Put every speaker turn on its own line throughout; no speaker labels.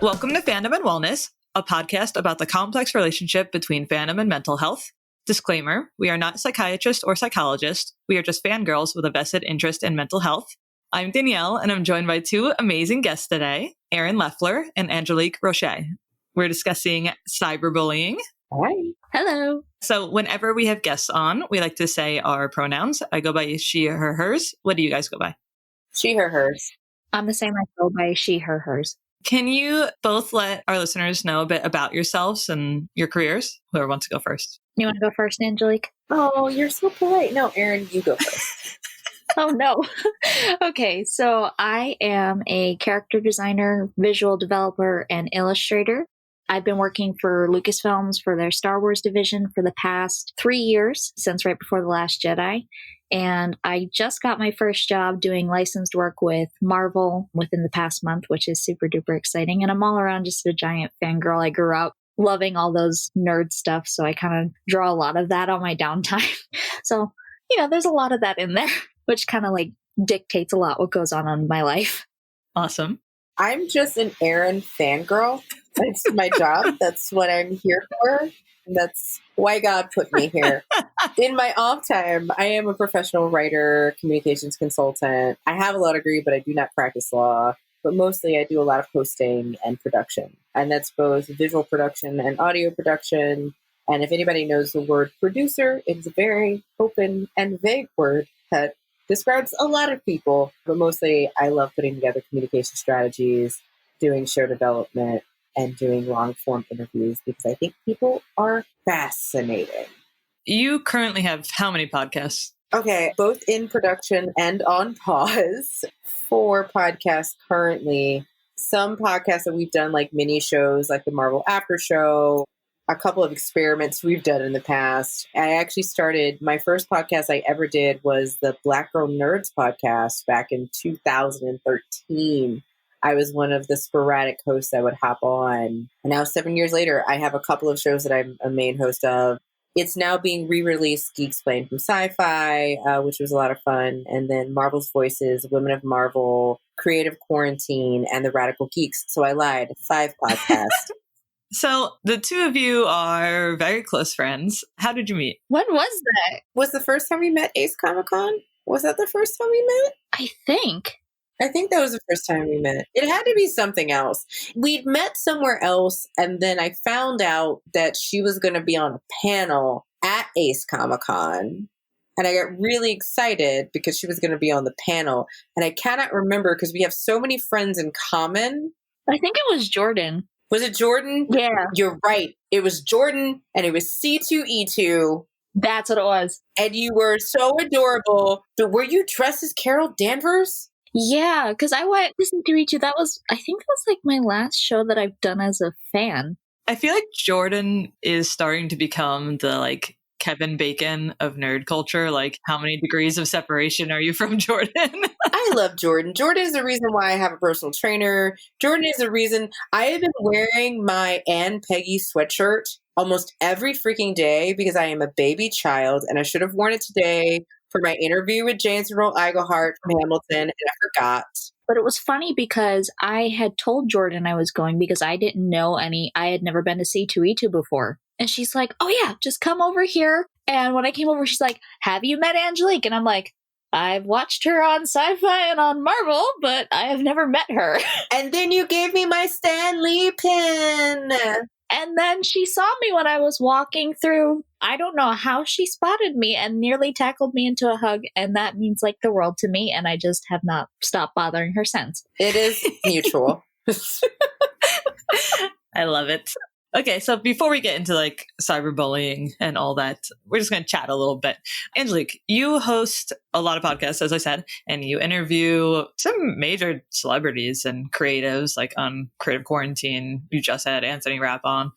Welcome to Fandom and Wellness, a podcast about the complex relationship between fandom and mental health. Disclaimer, we are not psychiatrists or psychologists. We are just fangirls with a vested interest in mental health. I'm Danielle, and I'm joined by two amazing guests today, Erin Lefler and Angélique Roché. We're discussing cyberbullying.
Hi.
Hello.
So whenever we have guests on, we like to say our pronouns. I go by she, her, hers. What do you guys go by?
She, her, hers.
I'm the same. I go by she, her, hers.
Can you both let our listeners know a bit about yourselves and your careers? Whoever wants to go first.
You want to go first, Angélique?
Oh, you're so polite. No, Erin, you go first.
Oh, no. Okay, so I am a character designer, visual developer, and illustrator. I've been working for Lucasfilms for their Star Wars division for the past 3 years, since right before The Last Jedi. And I just got my first job doing licensed work with Marvel within the past month, which is super duper exciting. And I'm all around just a giant fangirl. I grew up loving all those nerd stuff, so I kind of draw a lot of that on my downtime. So, there's a lot of that in there, which kind of like dictates a lot what goes on in my life.
Awesome.
I'm just an Erin fangirl. That's my job. That's what I'm here for. That's why God put me here. In my off time, I am a professional writer, communications consultant. I have a law degree, but I do not practice law. But mostly I do a lot of hosting and production. And that's both visual production and audio production. And if anybody knows the word producer, it's a very open and vague word that describes a lot of people. But mostly I love putting together communication strategies, doing show development, and doing long form interviews because I think people are fascinating.
You currently have how many podcasts?
Okay, both in production and on pause. 4 podcasts currently. Some podcasts that we've done like mini shows like the Marvel After Show, a couple of experiments we've done in the past. I actually started, my first podcast I ever did was the Black Girl Nerds podcast back in 2013. I was one of the sporadic hosts that would hop on. And now 7 years later, I have a couple of shows that I'm a main host of. It's now being re-released, Geek Explained from Sci-Fi, which was a lot of fun. And then Marvel's Voices, Women of Marvel, Creative Quarantine, and The Radical Geeks. So I lied, 5 podcasts.
So the two of you are very close friends. How did you meet?
When was that?
Was the first time we met Ace Comic-Con? Was that the first time we met?
I think
that was the first time we met. It had to be something else. We'd met somewhere else, and then I found out that she was going to be on a panel at Ace Comic-Con. And I got really excited because she was going to be on the panel. And I cannot remember because we have so many friends in common.
I think it was Jordan.
Was it Jordan?
Yeah.
You're right. It was Jordan, and it was C2E2.
That's what it was.
And you were so adorable. But were you dressed as Carol Danvers?
Yeah, because I went to C2E2. I think that was like my last show that I've done as a fan.
I feel like Jordan is starting to become the Kevin Bacon of nerd culture. Like, how many degrees of separation are you from Jordan?
I love Jordan. Jordan is the reason why I have a personal trainer. Jordan is the reason I have been wearing my Ann Peggy sweatshirt almost every freaking day because I am a baby child and I should have worn it today for my interview with James Earl Iglehart from Hamilton, and I forgot.
But it was funny because I had told Jordan I was going because I didn't know I had never been to C2E2 before. And she's like, oh yeah, just come over here. And when I came over, she's like, have you met Angélique? And I'm like, I've watched her on Sci-Fi and on Marvel, but I have never met her.
And then you gave me my Stan Lee pin.
And then she saw me when I was walking through. I don't know how she spotted me and nearly tackled me into a hug. And that means like the world to me. And I just have not stopped bothering her since.
It is mutual.
I love it. Okay, so before we get into cyberbullying and all that, we're just going to chat a little bit. Angélique, you host a lot of podcasts, as I said, and you interview some major celebrities and creatives, like on Creative Quarantine. You just had Anthony Rapp on,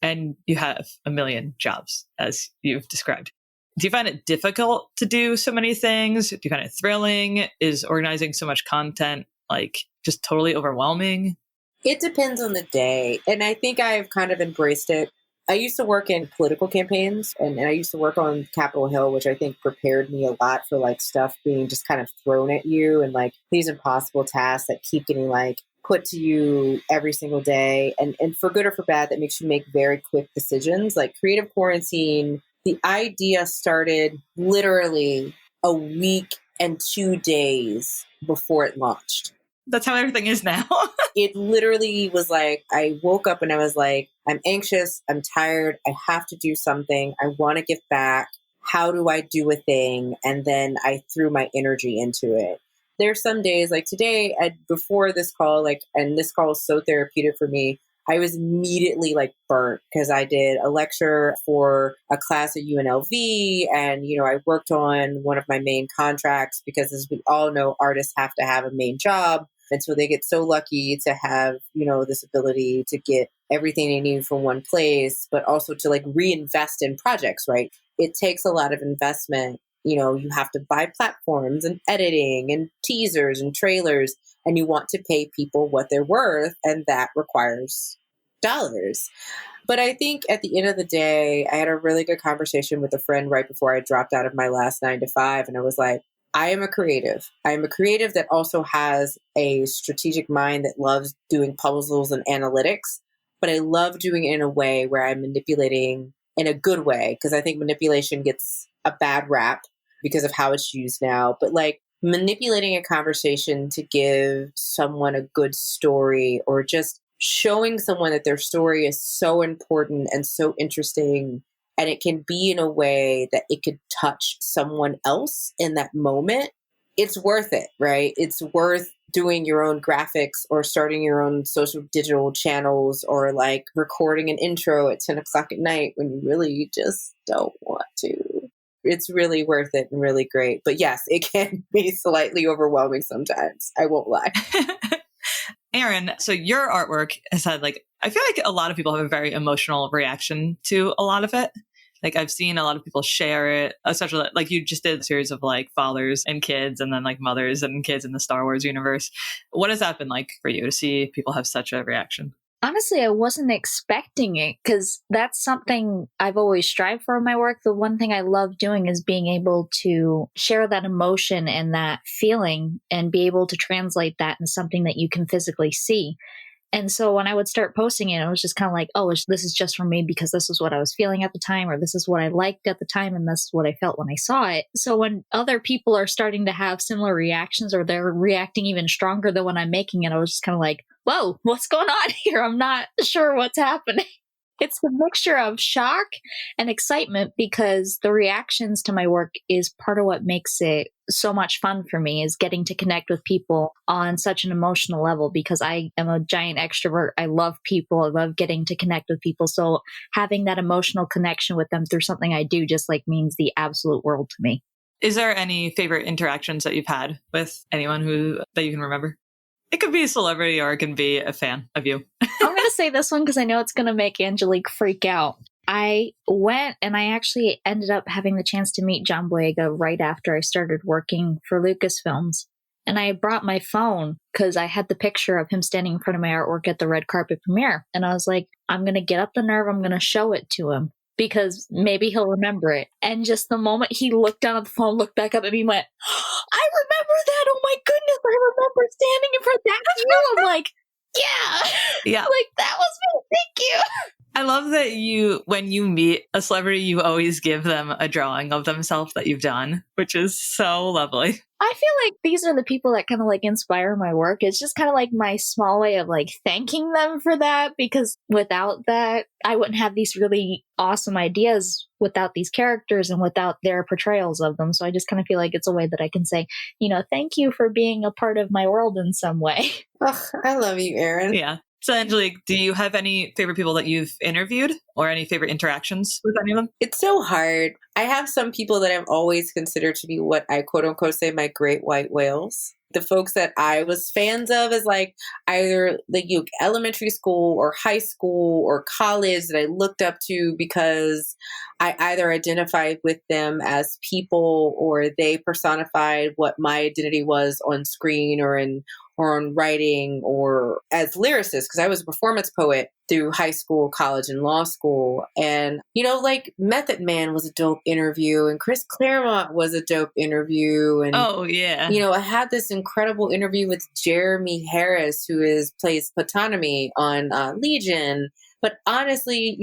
and you have a million jobs, as you've described. Do you find it difficult to do so many things? Do you find it thrilling? Is organizing so much content just totally overwhelming?
It depends on the day. And I think I've kind of embraced it. I used to work in political campaigns and I used to work on Capitol Hill, which I think prepared me a lot for like stuff being just kind of thrown at you and like these impossible tasks that keep getting like put to you every single day. And for good or for bad, that makes you make very quick decisions. Like Creative Quarantine, the idea started literally a week and 2 days before it launched.
That's how everything is now.
It literally was like, I woke up and I was like, I'm anxious, I'm tired, I have to do something, I want to give back. How do I do a thing? And then I threw my energy into it. There's some days like today, before this call, like, and this call was so therapeutic for me, I was immediately like burnt because I did a lecture for a class at UNLV and, you know, I worked on one of my main contracts because as we all know, artists have to have a main job. And so they get so lucky to have, you know, this ability to get everything they need from one place, but also to like reinvest in projects, right? It takes a lot of investment. You know, you have to buy platforms and editing and teasers and trailers, and you want to pay people what they're worth. And that requires dollars. But I think at the end of the day, I had a really good conversation with a friend right before I dropped out of my last 9 to 5. And I was like, I am a creative. I am a creative that also has a strategic mind that loves doing puzzles and analytics, but I love doing it in a way where I'm manipulating in a good way, because I think manipulation gets a bad rap because of how it's used now. But like manipulating a conversation to give someone a good story or just showing someone that their story is so important and so interesting, and it can be in a way that it could touch someone else in that moment, it's worth it, right? It's worth doing your own graphics or starting your own social digital channels or like recording an intro at 10 o'clock at night when you really just don't want to. It's really worth it and really great. But yes, it can be slightly overwhelming sometimes. I won't lie.
Erin, so your artwork has had like, I feel like a lot of people have a very emotional reaction to a lot of it. Like I've seen a lot of people share it, especially like you just did a series of like fathers and kids and then like mothers and kids in the Star Wars universe. What has that been like for you to see people have such a reaction?
Honestly, I wasn't expecting it because that's something I've always strived for in my work. The one thing I love doing is being able to share that emotion and that feeling and be able to translate that into something that you can physically see. And so when I would start posting it, it was just kind of like, oh, this is just for me because this is what I was feeling at the time, or this is what I liked at the time, and this is what I felt when I saw it. So when other people are starting to have similar reactions or they're reacting even stronger than when I'm making it, I was just kind of like, whoa, what's going on here? I'm not sure what's happening. It's a mixture of shock and excitement because the reactions to my work is part of what makes it so much fun for me, is getting to connect with people on such an emotional level because I am a giant extrovert. I love people. I love getting to connect with people. So having that emotional connection with them through something I do just like means the absolute world to me.
Is there any favorite interactions that you've had with anyone that you can remember? It could be a celebrity or it can be a fan of you.
I'm going to say this one because I know it's going to make Angélique freak out. I went and I actually ended up having the chance to meet John Boyega right after I started working for Lucasfilms. And I brought my phone because I had the picture of him standing in front of my artwork at the red carpet premiere. And I was like, I'm going to get up the nerve. I'm going to show it to him because maybe he'll remember it. And just the moment he looked down at the phone, looked back up at me and went, I remember that. Oh my goodness. I remember standing in front of that. You. I'm like, yeah. Like, that was me. Thank you.
I love that when you meet a celebrity, you always give them a drawing of themselves that you've done, which is so lovely.
I feel like these are the people that kind of like inspire my work. It's just kind of like my small way of like thanking them for that, because without that, I wouldn't have these really awesome ideas without these characters and without their portrayals of them. So I just kind of feel like it's a way that I can say, thank you for being a part of my world in some way.
Oh, I love you, Erin.
Yeah. So, Angélique, do you have any favorite people that you've interviewed or any favorite interactions with any of them?
It's so hard. I have some people that I've always considered to be what I quote unquote say my great white whales. The folks that I was fans of as like either like elementary school or high school or college that I looked up to because I either identified with them as people or they personified what my identity was on screen or in or on writing or as lyricists, because I was a performance poet through high school, college, and law school. And, like Method Man was a dope interview and Chris Claremont was a dope interview. And,
oh, yeah.
I had this incredible interview with Jeremy Harris, who plays Patonomy on Legion. But honestly,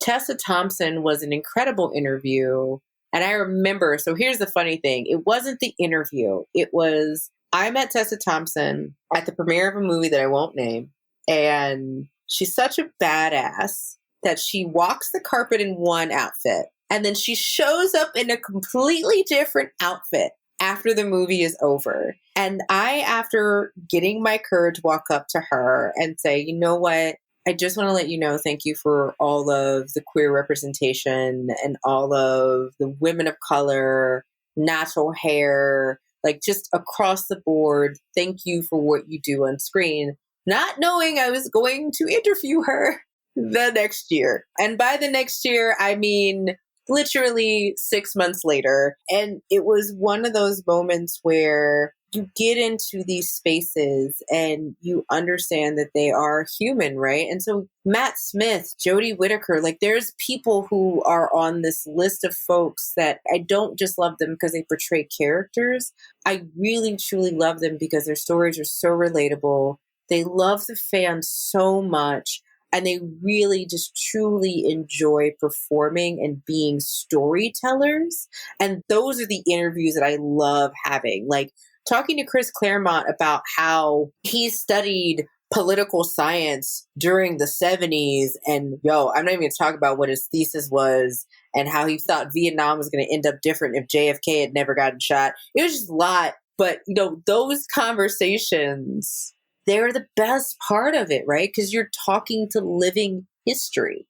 Tessa Thompson was an incredible interview. And I remember, so here's the funny thing. It wasn't the interview. It was, I met Tessa Thompson at the premiere of a movie that I won't name. And she's such a badass that she walks the carpet in one outfit. And then she shows up in a completely different outfit after the movie is over. And I, after getting my courage, walk up to her and say, you know what? I just want to let you know, thank you for all of the queer representation and all of the women of color, natural hair, like just across the board. Thank you for what you do on screen. Not knowing I was going to interview her the next year. And by the next year, I mean, literally 6 months later. And it was one of those moments where you get into these spaces and you understand that they are human, right? And so Matt Smith, Jodie Whittaker, like there's people who are on this list of folks that I don't just love them because they portray characters. I really, truly love them because their stories are so relatable. They love the fans so much. And they really just truly enjoy performing and being storytellers. And those are the interviews that I love having. Like, talking to Chris Claremont about how he studied political science during the 70s. And I'm not even going to talk about what his thesis was and how he thought Vietnam was going to end up different if JFK had never gotten shot. It was just a lot. But, those conversations, they're the best part of it, right? Because you're talking to living history.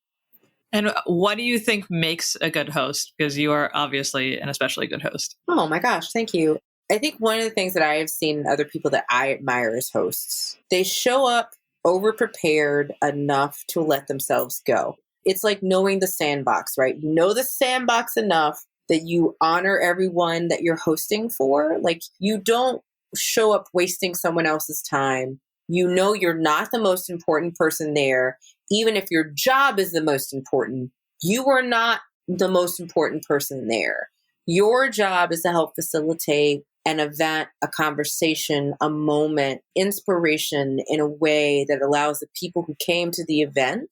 And what do you think makes a good host? Because you are obviously an especially good host.
Oh my gosh, thank you. I think one of the things that I have seen in other people that I admire as hosts, they show up over-prepared enough to let themselves go. It's like knowing the sandbox, right? You know the sandbox enough that you honor everyone that you're hosting for. Like, you don't show up wasting someone else's time. You know you're not the most important person there. Even if your job is the most important, you are not the most important person there. Your job is to help facilitate an event, a conversation, a moment, inspiration in a way that allows the people who came to the event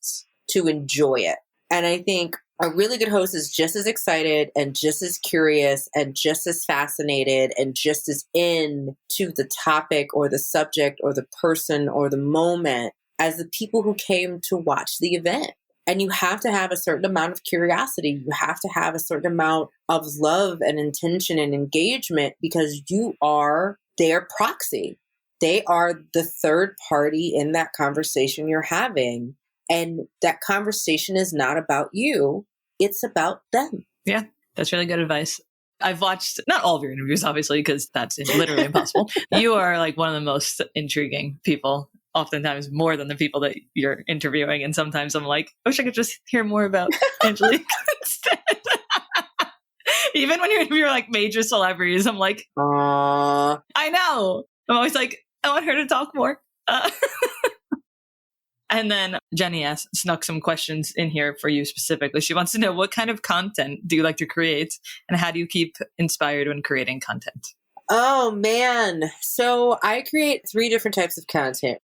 to enjoy it. And I think a really good host is just as excited and just as curious and just as fascinated and just as into the topic or the subject or the person or the moment as the people who came to watch the event. And you have to have a certain amount of curiosity. You have to have a certain amount of love and intention and engagement because you are their proxy. They are the third party in that conversation you're having. And that conversation is not about you. It's about them.
Yeah, that's really good advice. I've watched not all of your interviews, obviously, because that's literally impossible. You are like one of the most intriguing people, oftentimes more than the people that you're interviewing. And sometimes I'm like, I wish I could just hear more about Angélique instead. Even when you're interviewing like major celebrities, I'm like, I know. I'm always like, I want her to talk more. And then Jenny snuck some questions in here for you specifically. She wants to know, what kind of content do you like to create and how do you keep inspired when creating content?
Oh, man. So I create 3 different types of content.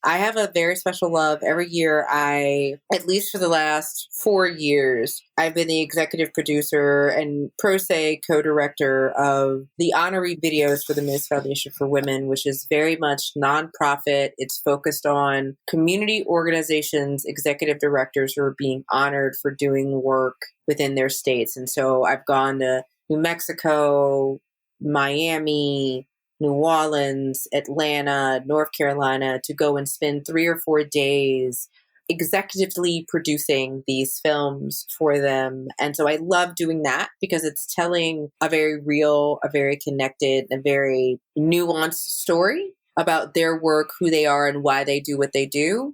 I have a very special love. Every year, at least for the last 4 years, I've been the executive producer and pro se co-director of the honorary videos for the Men's Foundation for Women, which is very much nonprofit. It's focused on community organizations, executive directors who are being honored for doing work within their states. And so I've gone to New Mexico, Miami, New Orleans, Atlanta, North Carolina to go and spend 3 or 4 days executively producing these films for them. And so I love doing that because it's telling a very real, a very connected, a very nuanced story about their work, who they are, and why they do what they do.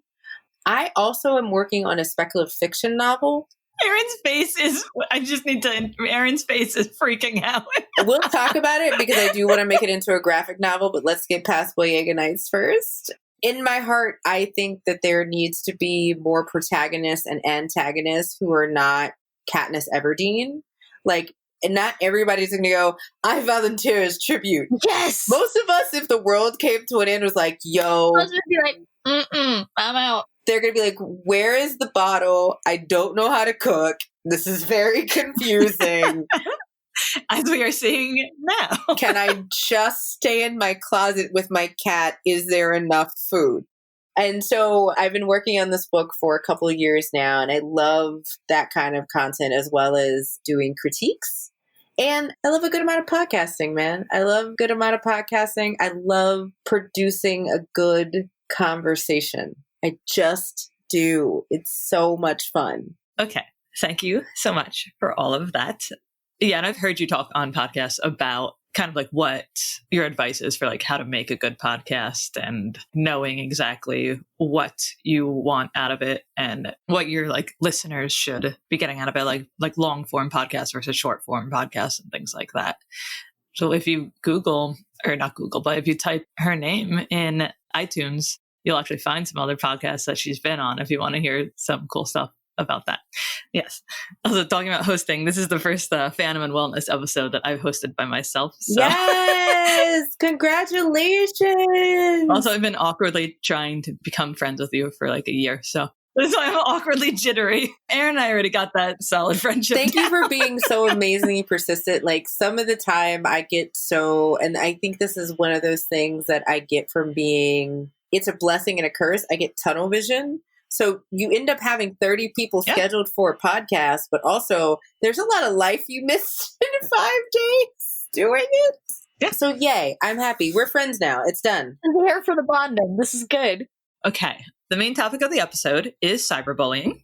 I also am working on a speculative fiction novel
Erin's face is freaking out.
We'll talk about it because I do want to make it into a graphic novel, but let's get past Boyega Nights first. In my heart, I think that there needs to be more protagonists and antagonists who are not Katniss Everdeen. Like, and not everybody's going to go, I volunteer as tribute.
Yes!
Most of us, if the world came to an end, was like, yo.
I was going to be like, I'm out.
They're going to be like, where is the bottle? I don't know how to cook. This is very confusing.
As we are seeing now.
Can I just stay in my closet with my cat? Is there enough food? And so I've been working on this book for a couple of years now, and I love that kind of content as well as doing critiques. And I love a good amount of podcasting, man. I love a good amount of podcasting. I love producing a good conversation. I just do. It's so much fun.
Okay. Thank you so much for all of that. Yeah, and I've heard you talk on podcasts about kind of like what your advice is for like how to make a good podcast and knowing exactly what you want out of it and what your like listeners should be getting out of it, like long form podcasts versus short form podcasts and things like that. So if you Google, or not Google, but if you type her name in iTunes, you'll actually find some other podcasts that she's been on if you want to hear some cool stuff about that. Yes. Also, talking about hosting, this is the first Fandom and Wellness episode that I've hosted by myself. So.
Yes! Congratulations!
Also, I've been awkwardly trying to become friends with you for like a year. So I'm awkwardly jittery. Erin and I already got that solid friendship.
Thank you for being so amazingly persistent. Like some of the time I get so, and I think this is one of those things that I get from being, it's a blessing and a curse. I get tunnel vision. So you end up having 30 people scheduled for a podcast, but also there's a lot of life you missed in 5 days doing it. Yeah. So yay, I'm happy. We're friends now. It's done.
I'm here for the bonding. This is good.
Okay. The main topic of the episode is cyberbullying.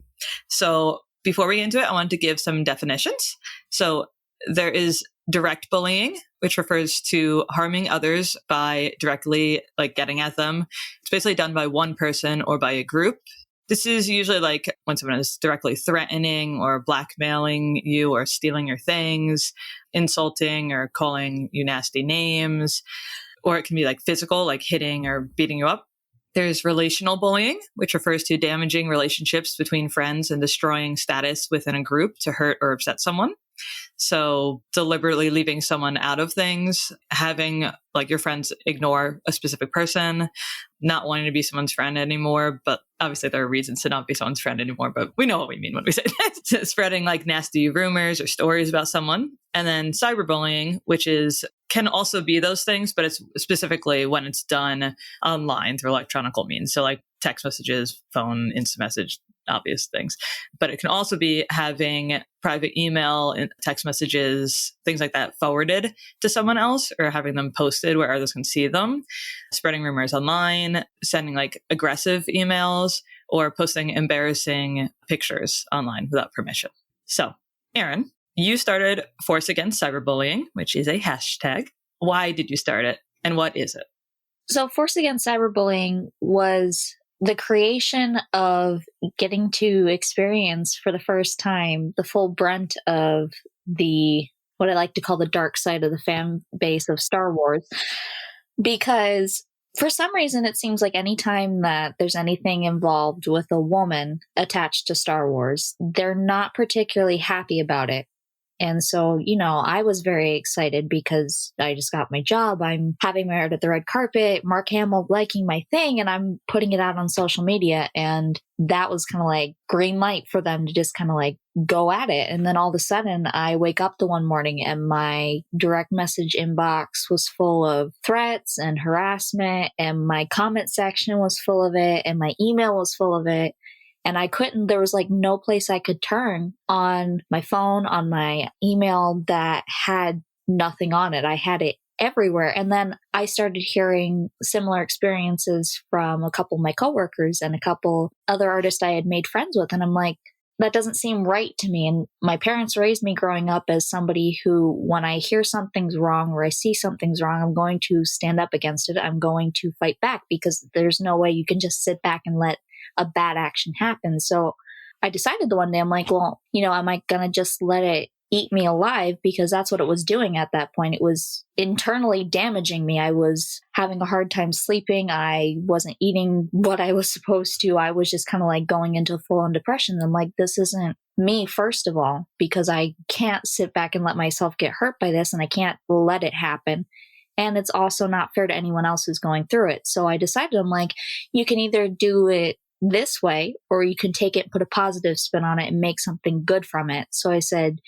So before we get into it, I wanted to give some definitions. So there is direct bullying, which refers to harming others by directly like getting at them. It's basically done by one person or by a group. This is usually like when someone is directly threatening or blackmailing you or stealing your things, insulting or calling you nasty names, or it can be like physical, like hitting or beating you up. There's relational bullying, which refers to damaging relationships between friends and destroying status within a group to hurt or upset someone. So deliberately leaving someone out of things, having like your friends ignore a specific person, not wanting to be someone's friend anymore. But obviously there are reasons to not be someone's friend anymore, but we know what we mean when we say that. Spreading like nasty rumors or stories about someone. And then cyberbullying, which can also be those things, but it's specifically when it's done online through electronic means. So like text messages, phone, instant message, obvious things. But it can also be having private email and text messages, things like that forwarded to someone else or having them posted where others can see them, spreading rumors online, sending like aggressive emails, or posting embarrassing pictures online without permission. So, Erin, you started Force Against Cyberbullying, which is a hashtag. Why did you start it and what is it?
So Force Against Cyberbullying was the creation of getting to experience for the first time the full brunt of what I like to call the dark side of the fan base of Star Wars. Because for some reason, it seems like anytime that there's anything involved with a woman attached to Star Wars, they're not particularly happy about it. And so, I was very excited because I just got my job. I'm having my art at the red carpet, Mark Hamill liking my thing, and I'm putting it out on social media. And that was kind of like green light for them to just kind of like go at it. And then all of a sudden I wake up the one morning and my direct message inbox was full of threats and harassment, and my comment section was full of it, and my email was full of it. And there was like no place I could turn on my phone, on my email that had nothing on it. I had it everywhere. And then I started hearing similar experiences from a couple of my coworkers and a couple other artists I had made friends with. And I'm like, that doesn't seem right to me. And my parents raised me growing up as somebody who, when I hear something's wrong or I see something's wrong, I'm going to stand up against it. I'm going to fight back, because there's no way you can just sit back and let a bad action happen. So I decided the one day, I'm like, well, am I going to just let it eat me alive? Because that's what it was doing at that point. It was internally damaging me. I was having a hard time sleeping. I wasn't eating what I was supposed to. I was just kind of like going into full-on depression. I'm like, this isn't me, first of all, because I can't sit back and let myself get hurt by this, and I can't let it happen. And it's also not fair to anyone else who's going through it. So I decided, I'm like, you can either do it this way, or you can take it, put a positive spin on it, and make something good from it. So I said,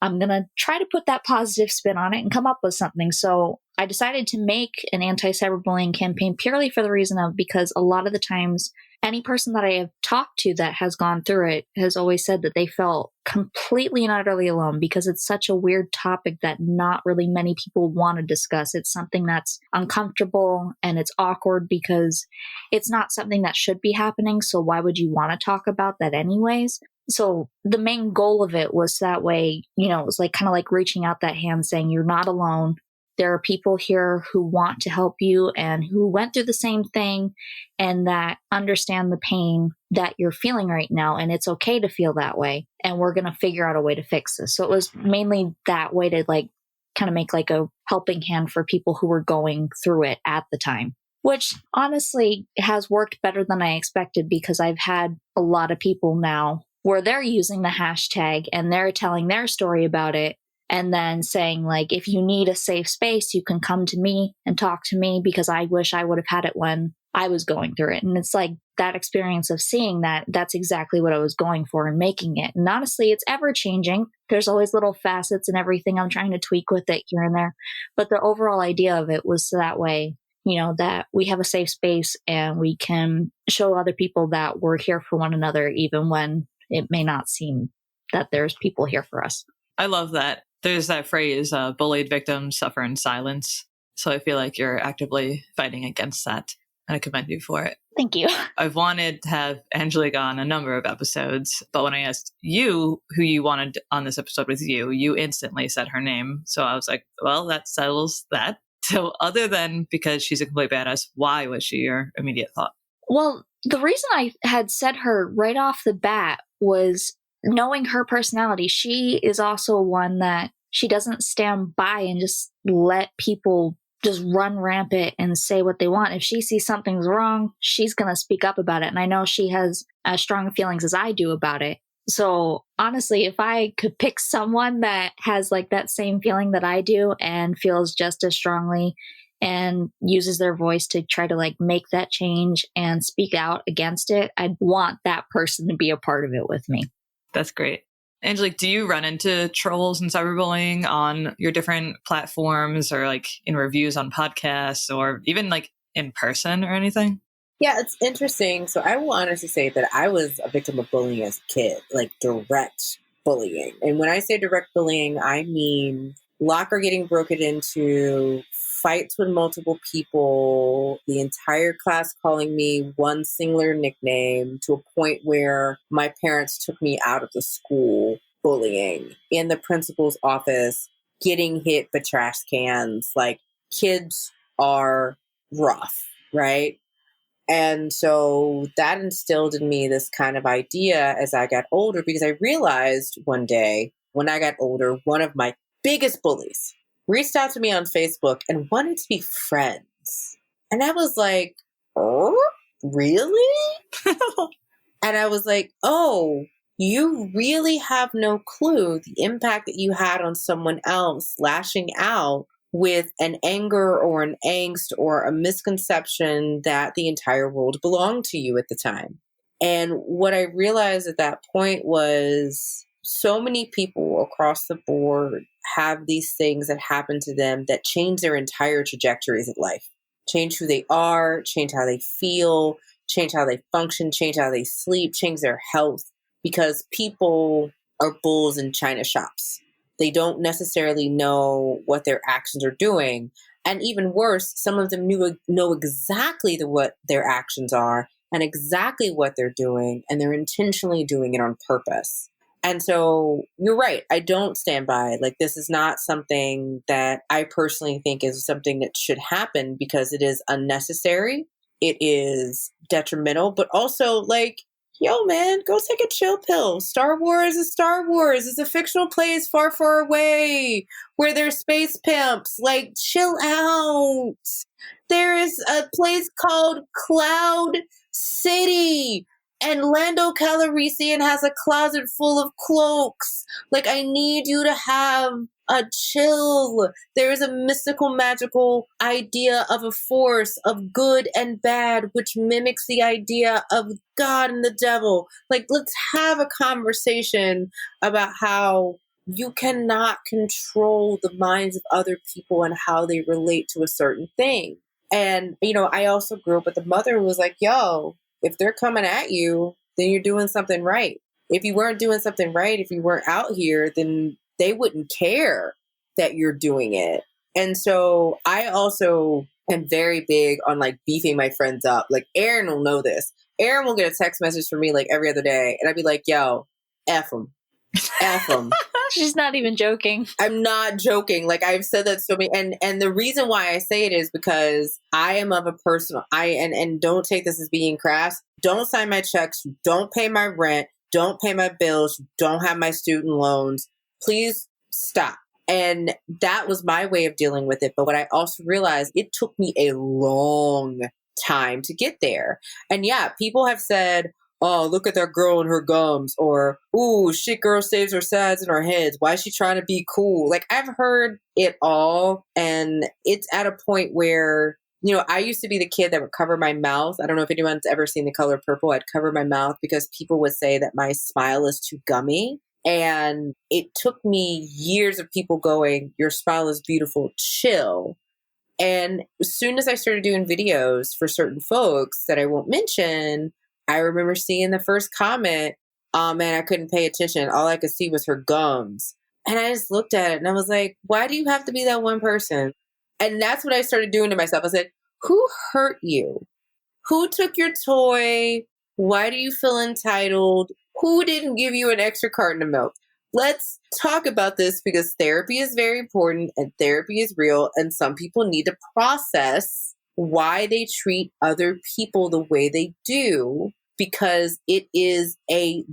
I'm going to try to put that positive spin on it and come up with something. So I decided to make an anti-cyberbullying campaign purely for the reason of, because a lot of the times, any person that I have talked to that has gone through it has always said that they felt completely and utterly alone, because it's such a weird topic that not really many people want to discuss. It's something that's uncomfortable and it's awkward because it's not something that should be happening. So why would you want to talk about that anyways? So the main goal of it was that way, it was like kind of like reaching out that hand saying, you're not alone. There are people here who want to help you and who went through the same thing and that understand the pain that you're feeling right now. And it's okay to feel that way. And we're going to figure out a way to fix this. So it was mainly that way to like kind of make like a helping hand for people who were going through it at the time, which honestly has worked better than I expected, because I've had a lot of people now where they're using the hashtag and they're telling their story about it. And then saying, like, if you need a safe space, you can come to me and talk to me, because I wish I would have had it when I was going through it. And it's like that experience of seeing that, that's exactly what I was going for and making it. And honestly, it's ever changing. There's always little facets and everything I'm trying to tweak with it here and there. But the overall idea of it was that way, that we have a safe space and we can show other people that we're here for one another, even when it may not seem that there's people here for us.
I love that. There's that phrase, bullied victims suffer in silence. So I feel like you're actively fighting against that. And I commend you for it.
Thank you.
I've wanted to have Angélique on a number of episodes, but when I asked you who you wanted on this episode with you instantly said her name. So I was like, well, that settles that. So other than because she's a complete badass, why was she your immediate thought?
Well, the reason I had said her right off the bat was knowing her personality. She is also one that she doesn't stand by and just let people just run rampant and say what they want. If she sees something's wrong, she's going to speak up about it. And I know she has as strong feelings as I do about it. So honestly, if I could pick someone that has like that same feeling that I do and feels just as strongly and uses their voice to try to like make that change and speak out against it, I'd want that person to be a part of it with me.
That's great. Angélique, do you run into trolls and cyberbullying on your different platforms or like in reviews on podcasts or even like in person or anything?
Yeah, it's interesting. So I will honestly say that I was a victim of bullying as a kid, like direct bullying. And when I say direct bullying, I mean locker getting broken into, fights with multiple people, the entire class calling me one singular nickname, to a point where my parents took me out of the school, bullying in the principal's office, getting hit with trash cans. Like, kids are rough, right? And so that instilled in me this kind of idea as I got older, because I realized one day when I got older, one of my biggest bullies reached out to me on Facebook and wanted to be friends. And I was like, oh, really? And I was like, oh, you really have no clue the impact that you had on someone else, lashing out with an anger or an angst or a misconception that the entire world belonged to you at the time. And what I realized at that point was so many people across the board have these things that happen to them that change their entire trajectories of life, change who they are, change how they feel, change how they function, change how they sleep, change their health, because people are bulls in china shops. They don't necessarily know what their actions are doing. And even worse, some of them know exactly what their actions are and exactly what they're doing, and they're intentionally doing it on purpose. And so you're right. I don't stand by. Like, this is not something that I personally think is something that should happen, because it is unnecessary. It is detrimental, but also, like, yo, man, go take a chill pill. Star Wars is Star Wars. It's a fictional place far, far away where there's space pimps. Like, chill out. There is a place called Cloud City, and Lando Calrissian has a closet full of cloaks. Like, I need you to have a chill. There is a mystical, magical idea of a force of good and bad, which mimics the idea of God and the devil. Like, let's have a conversation about how you cannot control the minds of other people and how they relate to a certain thing. And, you know, I also grew up with a mother who was like, yo, if they're coming at you, then you're doing something right. If you weren't doing something right, if you weren't out here, then they wouldn't care that you're doing it. And so I also am very big on like beefing my friends up. Like Erin will know this. Erin will get a text message from me like every other day. And I'd be like, yo, F them. F them.
She's not even joking.
I'm not joking. Like I've said that so many, and the reason why I say it is because I am of a personal, and don't take this as being crass. Don't sign my checks. Don't pay my rent. Don't pay my bills. Don't have my student loans. Please stop. And that was my way of dealing with it. But what I also realized, it took me a long time to get there. And yeah, people have said, oh, look at that girl and her gums, or, ooh, shit girl saves her sides in her heads. Why is she trying to be cool? Like, I've heard it all, and it's at a point where, you know, I used to be the kid that would cover my mouth. I don't know if anyone's ever seen The Color Purple. I'd cover my mouth because people would say that my smile is too gummy. And it took me years of people going, your smile is beautiful, chill. And as soon as I started doing videos for certain folks that I won't mention, I remember seeing the first comment, oh man, I couldn't pay attention. All I could see was her gums. And I just looked at it and I was like, why do you have to be that one person? And that's what I started doing to myself. I said, who hurt you? Who took your toy? Why do you feel entitled? Who didn't give you an extra carton of milk? Let's talk about this because therapy is very important and therapy is real. And some people need to process why they treat other people the way they do, because it is an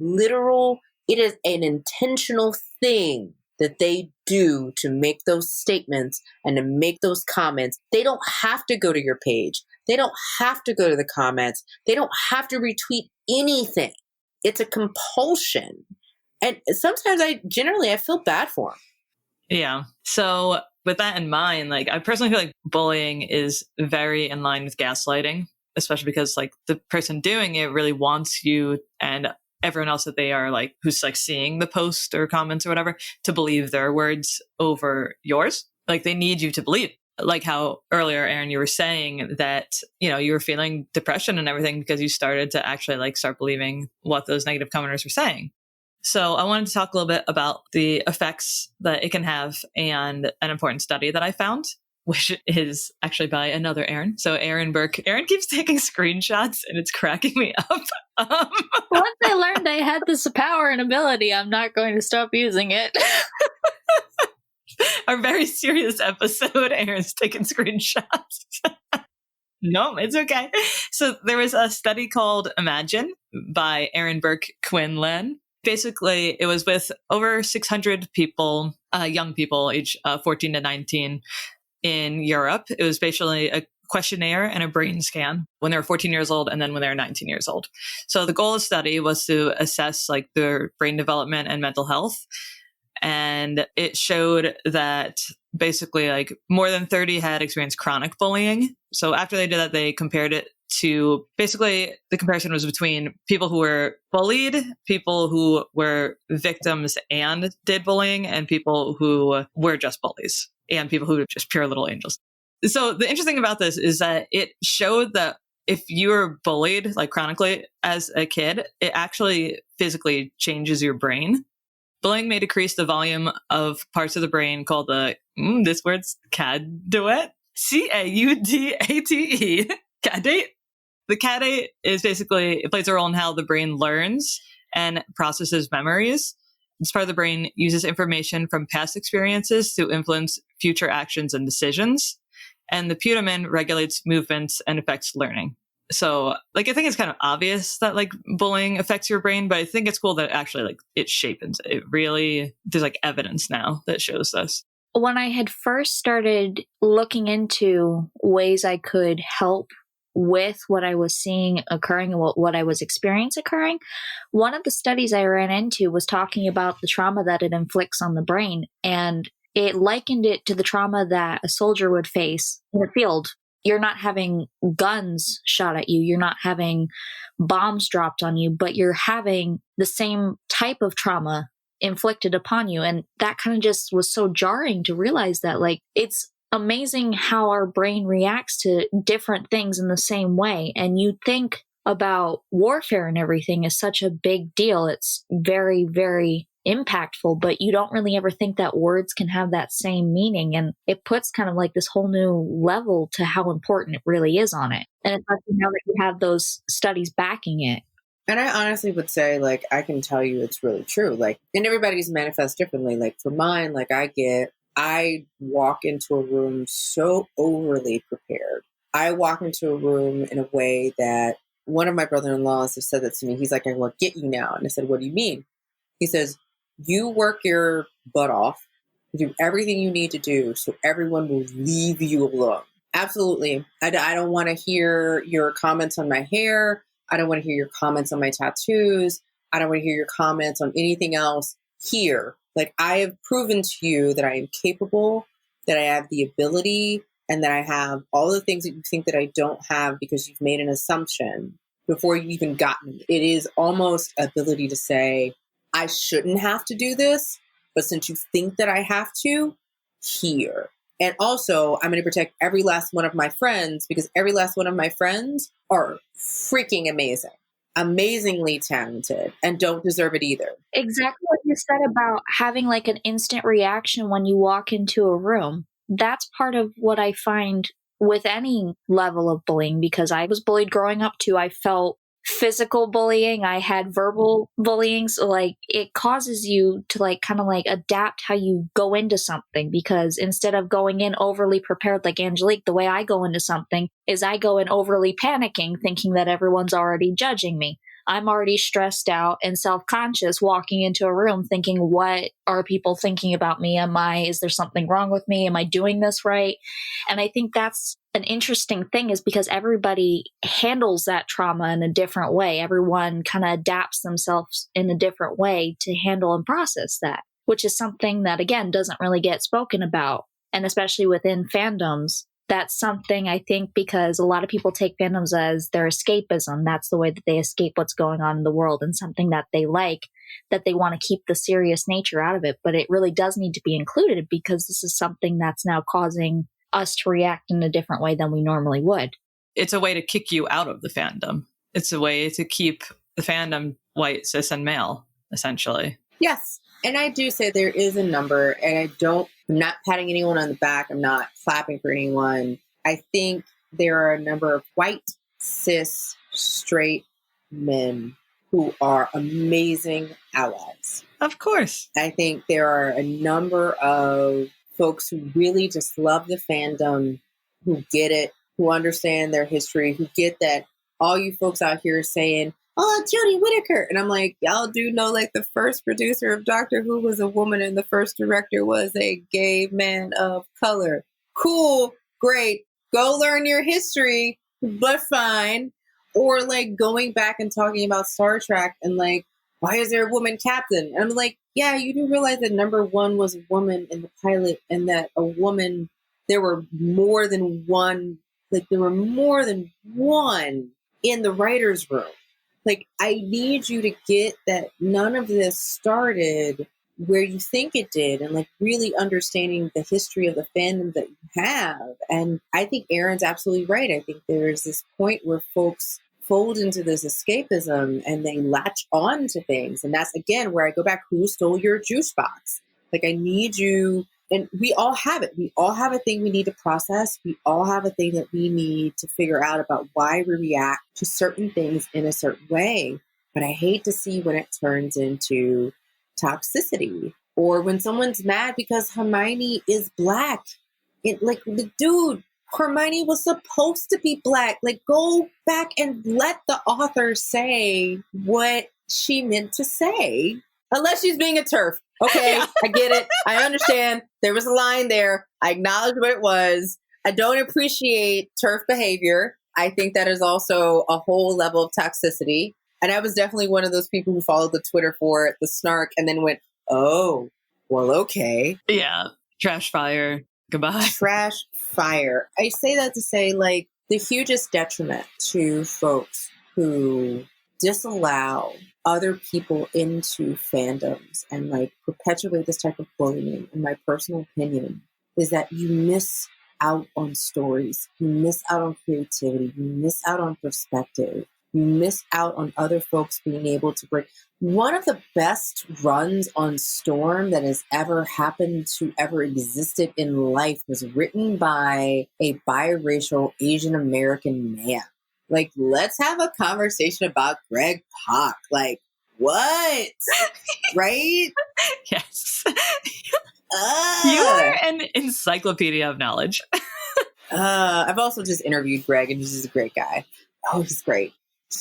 intentional thing that they do to make those statements and to make those comments. They don't have to go to your page. They don't have to go to the comments. They don't have to retweet anything. It's a compulsion. And sometimes I feel bad for them.
Yeah. So with that in mind, like I personally feel like bullying is very in line with gaslighting, especially because like the person doing it really wants you and everyone else that they are like, who's like seeing the post or comments or whatever, to believe their words over yours. Like they need you to believe. Like how earlier, Erin, you were saying that, you know, you were feeling depression and everything because you started to actually like start believing what those negative commenters were saying. So I wanted to talk a little bit about the effects that it can have and an important study that I found, which is actually by another Erin. So Erin Burke. Erin keeps taking screenshots and it's cracking me up.
Once I learned I had this power and ability, I'm not going to stop using it.
Our very serious episode, Erin's taking screenshots. No, it's okay. So there was a study called Imagine by Erin Burke Quinlan. Basically, it was with over 600 people, young people, age 14 to 19 in Europe. It was basically a questionnaire and a brain scan when they were 14 years old and then when they were 19 years old. So the goal of the study was to assess like their brain development and mental health. And it showed that basically like more than 30 had experienced chronic bullying. So after they did that, they compared it to basically the comparison was between people who were bullied, people who were victims and did bullying, and people who were just bullies, and people who were just pure little angels. So the interesting thing about this is that it showed that if you were bullied like chronically as a kid, it actually physically changes your brain. Bullying may decrease the volume of parts of the brain called the, this word's caudate, C-A-U-D-A-T-E, caudate. The caudate is basically, it plays a role in how the brain learns and processes memories. This part of the brain uses information from past experiences to influence future actions and decisions. And the putamen regulates movements and affects learning. So like, I think it's kind of obvious that like bullying affects your brain, but I think it's cool that actually like it shapens it. It really, there's like evidence now that shows this.
When I had first started looking into ways I could help with what I was seeing occurring and what I was experiencing occurring, one of the studies I ran into was talking about the trauma that it inflicts on the brain. And it likened it to the trauma that a soldier would face in the field. You're not having guns shot at you. You're not having bombs dropped on you, but you're having the same type of trauma inflicted upon you. And that kind of just was so jarring to realize that, like, it's amazing how our brain reacts to different things in the same way. And you think about warfare and everything as such a big deal. It's very, very impactful, but you don't really ever think that words can have that same meaning. And it puts kind of like this whole new level to how important it really is on it. And especially now that you have those studies backing it.
And I honestly would say, like, I can tell you it's really true. Like, and everybody's manifest differently. Like, for mine, like, I walk into a room so overly prepared. I walk into a room in a way that one of my brother-in-laws have said that to me. He's like, I will get you now. And I said, what do you mean? He says, you work your butt off, do everything you need to do so everyone will leave you alone. Absolutely. I don't want to hear your comments on my hair. I don't want to hear your comments on my tattoos. I don't want to hear your comments on anything else here. Like, I have proven to you that I am capable, that I have the ability, and that I have all the things that you think that I don't have because you've made an assumption before you even got me. It is almost ability to say, I shouldn't have to do this, but since you think that I have to, here. And also, I'm going to protect every last one of my friends because every last one of my friends are freaking amazing, amazingly talented, and don't deserve it either.
Exactly what you said about having like an instant reaction when you walk into a room. That's part of what I find with any level of bullying, because I was bullied growing up too. I felt physical bullying. I had verbal bullying. So like, it causes you to like kind of like adapt how you go into something, because instead of going in overly prepared like Angélique, the way I go into something is I go in overly panicking, thinking that everyone's already judging me. I'm already stressed out and self-conscious walking into a room thinking, what are people thinking about me? Is there something wrong with me? Am I doing this right? And I think that's an interesting thing, is because everybody handles that trauma in a different way. Everyone kind of adapts themselves in a different way to handle and process that, which is something that, again, doesn't really get spoken about. And especially within fandoms, that's something I think, because a lot of people take fandoms as their escapism. That's the way that they escape what's going on in the world, and something that they like, that they want to keep the serious nature out of it. But it really does need to be included, because this is something that's now causing us to react in a different way than we normally would.
It's a way to kick you out of the fandom. It's a way to keep the fandom white, cis, and male, essentially.
Yes. And I do say there is a number, and I'm not patting anyone on the back. I'm not clapping for anyone. I think there are a number of white, cis, straight men who are amazing allies.
Of course.
I think there are a number of folks who really just love the fandom, who get it, who understand their history, who get that all you folks out here saying, oh, Jodie Whittaker. And I'm like, y'all do know, like, the first producer of Doctor Who was a woman and the first director was a gay man of color. Cool. Great. Go learn your history, but fine. Or like going back and talking about Star Trek and like, why is there a woman captain? And I'm like, yeah, you do realize that number one was a woman in the pilot, and that there were more than one in the writer's room. Like, I need you to get that none of this started where you think it did, and like really understanding the history of the fandom that you have. And I think Erin's absolutely right. I think there's this point where folks fold into this escapism and they latch on to things. And that's, again, where I go back, who stole your juice box? Like, I need you. And we all have it. We all have a thing we need to process. We all have a thing that we need to figure out about why we react to certain things in a certain way. But I hate to see when it turns into toxicity, or when someone's mad because Hermione is Black. Dude, Hermione was supposed to be Black. Like, go back and let the author say what she meant to say. Unless she's being a TERF. Okay, I get it. I understand. There was a line there. I acknowledge what it was. I don't appreciate TERF behavior. I think that is also a whole level of toxicity. And I was definitely one of those people who followed the Twitter for the snark and then went, oh, well, okay.
Yeah. Trash fire. Goodbye.
Trash fire. I say that to say, like, the hugest detriment to folks who disallow other people into fandoms and, like, perpetuate this type of bullying, in my personal opinion, is that you miss out on stories. You miss out on creativity. You miss out on perspective. You miss out on other folks being able to bring. One of the best runs on Storm that has ever happened to ever existed in life was written by a biracial Asian American man. Like, let's have a conversation about Greg Pak. Like, what? Right?
Yes. You are an encyclopedia of knowledge.
I've also just interviewed Greg, and he's just a great guy. Oh, he's great.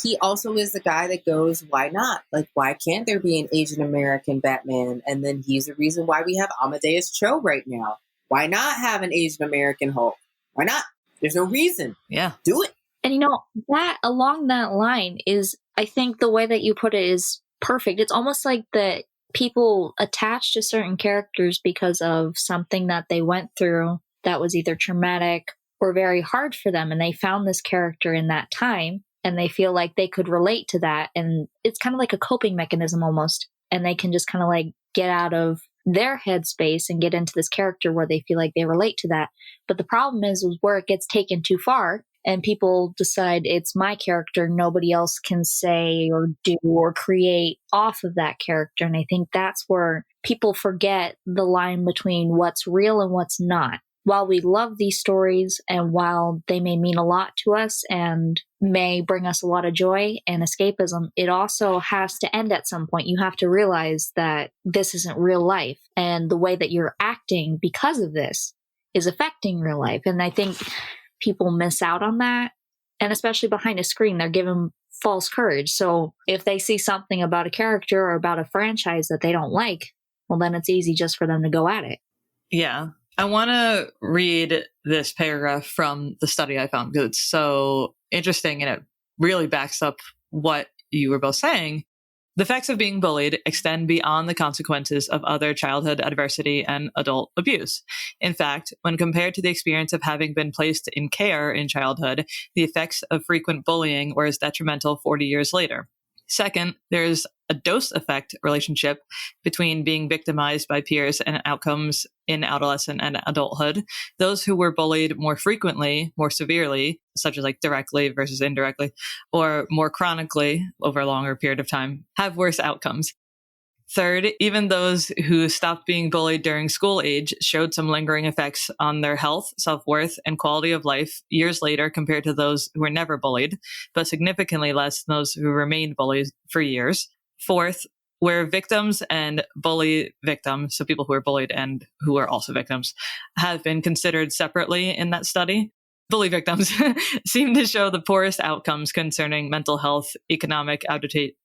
He also is the guy that goes, why not? Like, why can't there be an Asian American Batman? And then he's the reason why we have Amadeus Cho right now. Why not have an Asian American Hulk? Why not? There's no reason.
Yeah.
Do it.
And you know, that along that line is, I think the way that you put it is perfect. It's almost like that people attach to certain characters because of something that they went through that was either traumatic or very hard for them. And they found this character in that time and they feel like they could relate to that. And it's kind of like a coping mechanism almost. And they can just kind of like get out of their headspace and get into this character where they feel like they relate to that. But the problem is where it gets taken too far and people decide it's my character, nobody else can say or do or create off of that character. And I think that's where people forget the line between what's real and what's not. While we love these stories and while they may mean a lot to us and may bring us a lot of joy and escapism, it also has to end at some point. You have to realize that this isn't real life and the way that you're acting because of this is affecting real life. And I think people miss out on that. And especially behind a screen, they're given false courage. So if they see something about a character or about a franchise that they don't like, well, then it's easy just for them to go at it.
Yeah. I want to read this paragraph from the study I found because it's so interesting and it really backs up what you were both saying. The effects of being bullied extend beyond the consequences of other childhood adversity and adult abuse. In fact, when compared to the experience of having been placed in care in childhood, the effects of frequent bullying were as detrimental 40 years later. Second, there's a dose effect relationship between being victimized by peers and outcomes in adolescent and adulthood. Those who were bullied more frequently, more severely, such as like directly versus indirectly, or more chronically over a longer period of time, have worse outcomes. Third, even those who stopped being bullied during school age showed some lingering effects on their health, self-worth, and quality of life years later compared to those who were never bullied, but significantly less than those who remained bullied for years. Fourth, where victims and bully victims, so people who are bullied and who are also victims, have been considered separately in that study, bully victims seem to show the poorest outcomes concerning mental health, economic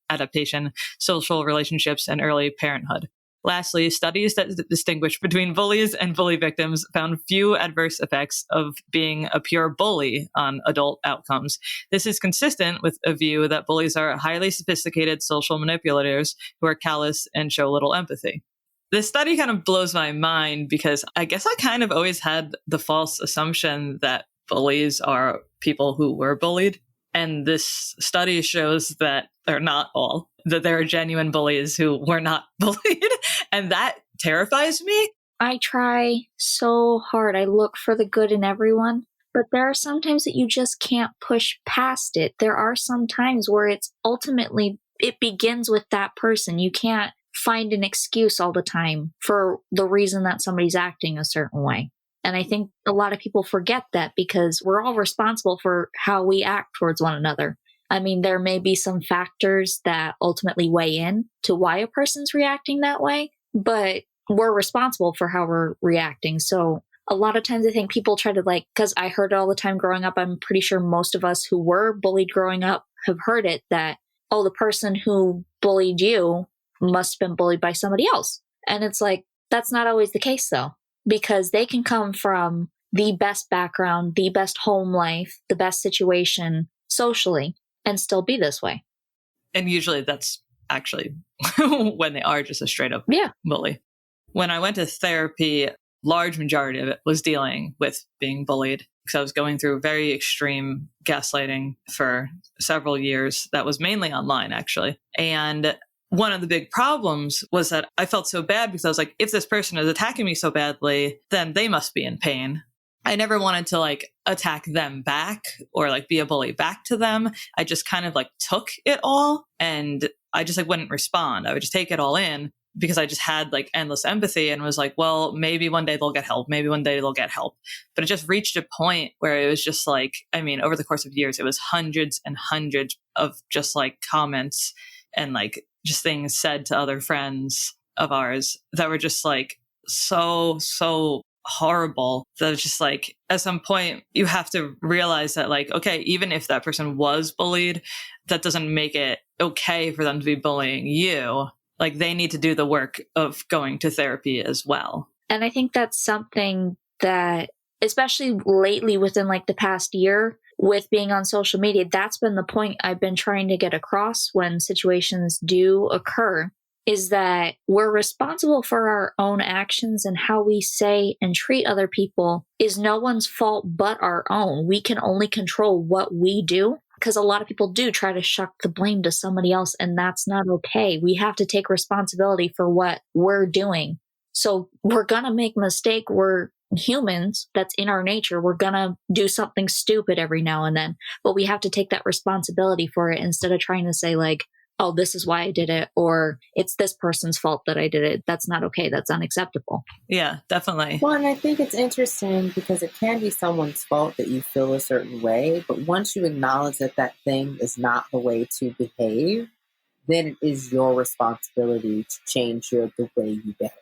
adaptation, social relationships, and early parenthood. Lastly, studies that distinguish between bullies and bully victims found few adverse effects of being a pure bully on adult outcomes. This is consistent with a view that bullies are highly sophisticated social manipulators who are callous and show little empathy. This study kind of blows my mind because I guess I kind of always had the false assumption that bullies are people who were bullied. And this study shows that they're not all, that there are genuine bullies who were not bullied. And that terrifies me.
I try so hard. I look for the good in everyone. But there are some times that you just can't push past it. There are some times where it's ultimately, it begins with that person. You can't find an excuse all the time for the reason that somebody's acting a certain way. And I think a lot of people forget that because we're all responsible for how we act towards one another. I mean, there may be some factors that ultimately weigh in to why a person's reacting that way, but we're responsible for how we're reacting. So A lot of times I think people try to because I heard it all the time growing up. I'm pretty sure most of us who were bullied growing up have heard it that, oh, the person who bullied you must have been bullied by somebody else. And it's like, that's not always the case though, because they can come from the best background, the best home life, the best situation socially, and still be this way.
And usually that's actually when they are just a straight up bully. When I went to therapy, large majority of it was dealing with being bullied because I was going through very extreme gaslighting for several years. That was mainly online, actually. And one of the big problems was that I felt so bad because I was like, if this person is attacking me so badly, then they must be in pain. I never wanted to attack them back or be a bully back to them. I just kind of took it all and I just wouldn't respond. I would just take it all in because I just had endless empathy and was like, well, maybe one day they'll get help. Maybe one day they'll get help. But it just reached a point where it was just over the course of years, it was hundreds and hundreds of just comments and just things said to other friends of ours that were just so horrible. That it's just at some point you have to realize that okay, even if that person was bullied, that doesn't make it okay for them to be bullying you. They need to do the work of going to therapy as well.
And I think that's something that, especially lately within the past year with being on social media, that's been the point I've been trying to get across when situations do occur, is that we're responsible for our own actions, and how we say and treat other people is no one's fault but our own. We can only control what we do, because a lot of people do try to shuck the blame to somebody else, and that's not okay. We have to take responsibility for what we're doing. So we're going to make a mistake. We're humans. That's in our nature. We're going to do something stupid every now and then, but we have to take that responsibility for it instead of trying to say oh, this is why I did it, or it's this person's fault that I did it. That's not okay. That's unacceptable.
Yeah, definitely.
Well, and I think it's interesting because it can be someone's fault that you feel a certain way, but once you acknowledge that that thing is not the way to behave, then it is your responsibility to change the way you behave.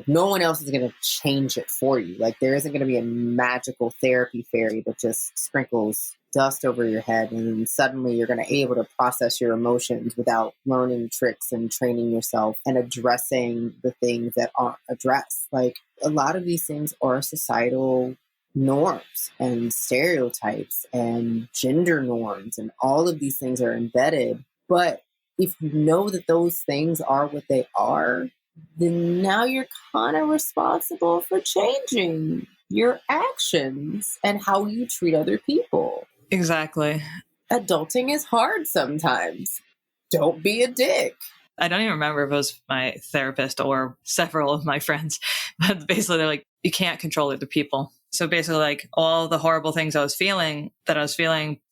No one else is going to change it for you. There isn't going to be a magical therapy fairy that just sprinkles dust over your head and then suddenly you're going to be able to process your emotions without learning tricks and training yourself and addressing the things that aren't addressed. A lot of these things are societal norms and stereotypes and gender norms, and all of these things are embedded. But if you know that those things are what they are, then now you're kind of responsible for changing your actions and how you treat other people.
Exactly.
Adulting is hard sometimes. Don't be a dick.
I don't even remember if it was my therapist or several of my friends, but basically they're you can't control other people. So basically all the horrible things I was feeling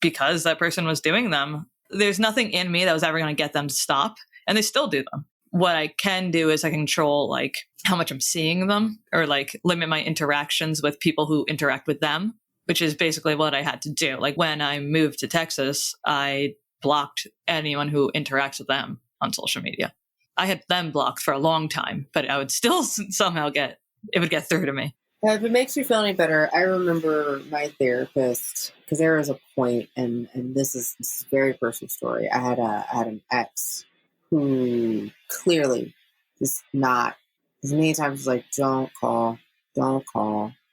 because that person was doing them, there's nothing in me that was ever going to get them to stop, and they still do them. What I can do is I control how much I'm seeing them, or limit my interactions with people who interact with them, which is basically what I had to do. When I moved to Texas, I blocked anyone who interacts with them on social media. I had them blocked for a long time, but I would still somehow it would get through to me.
If it makes you feel any better, I remember my therapist, because there was a point, and this is a very personal story. I had an ex who clearly is not, as many times don't call,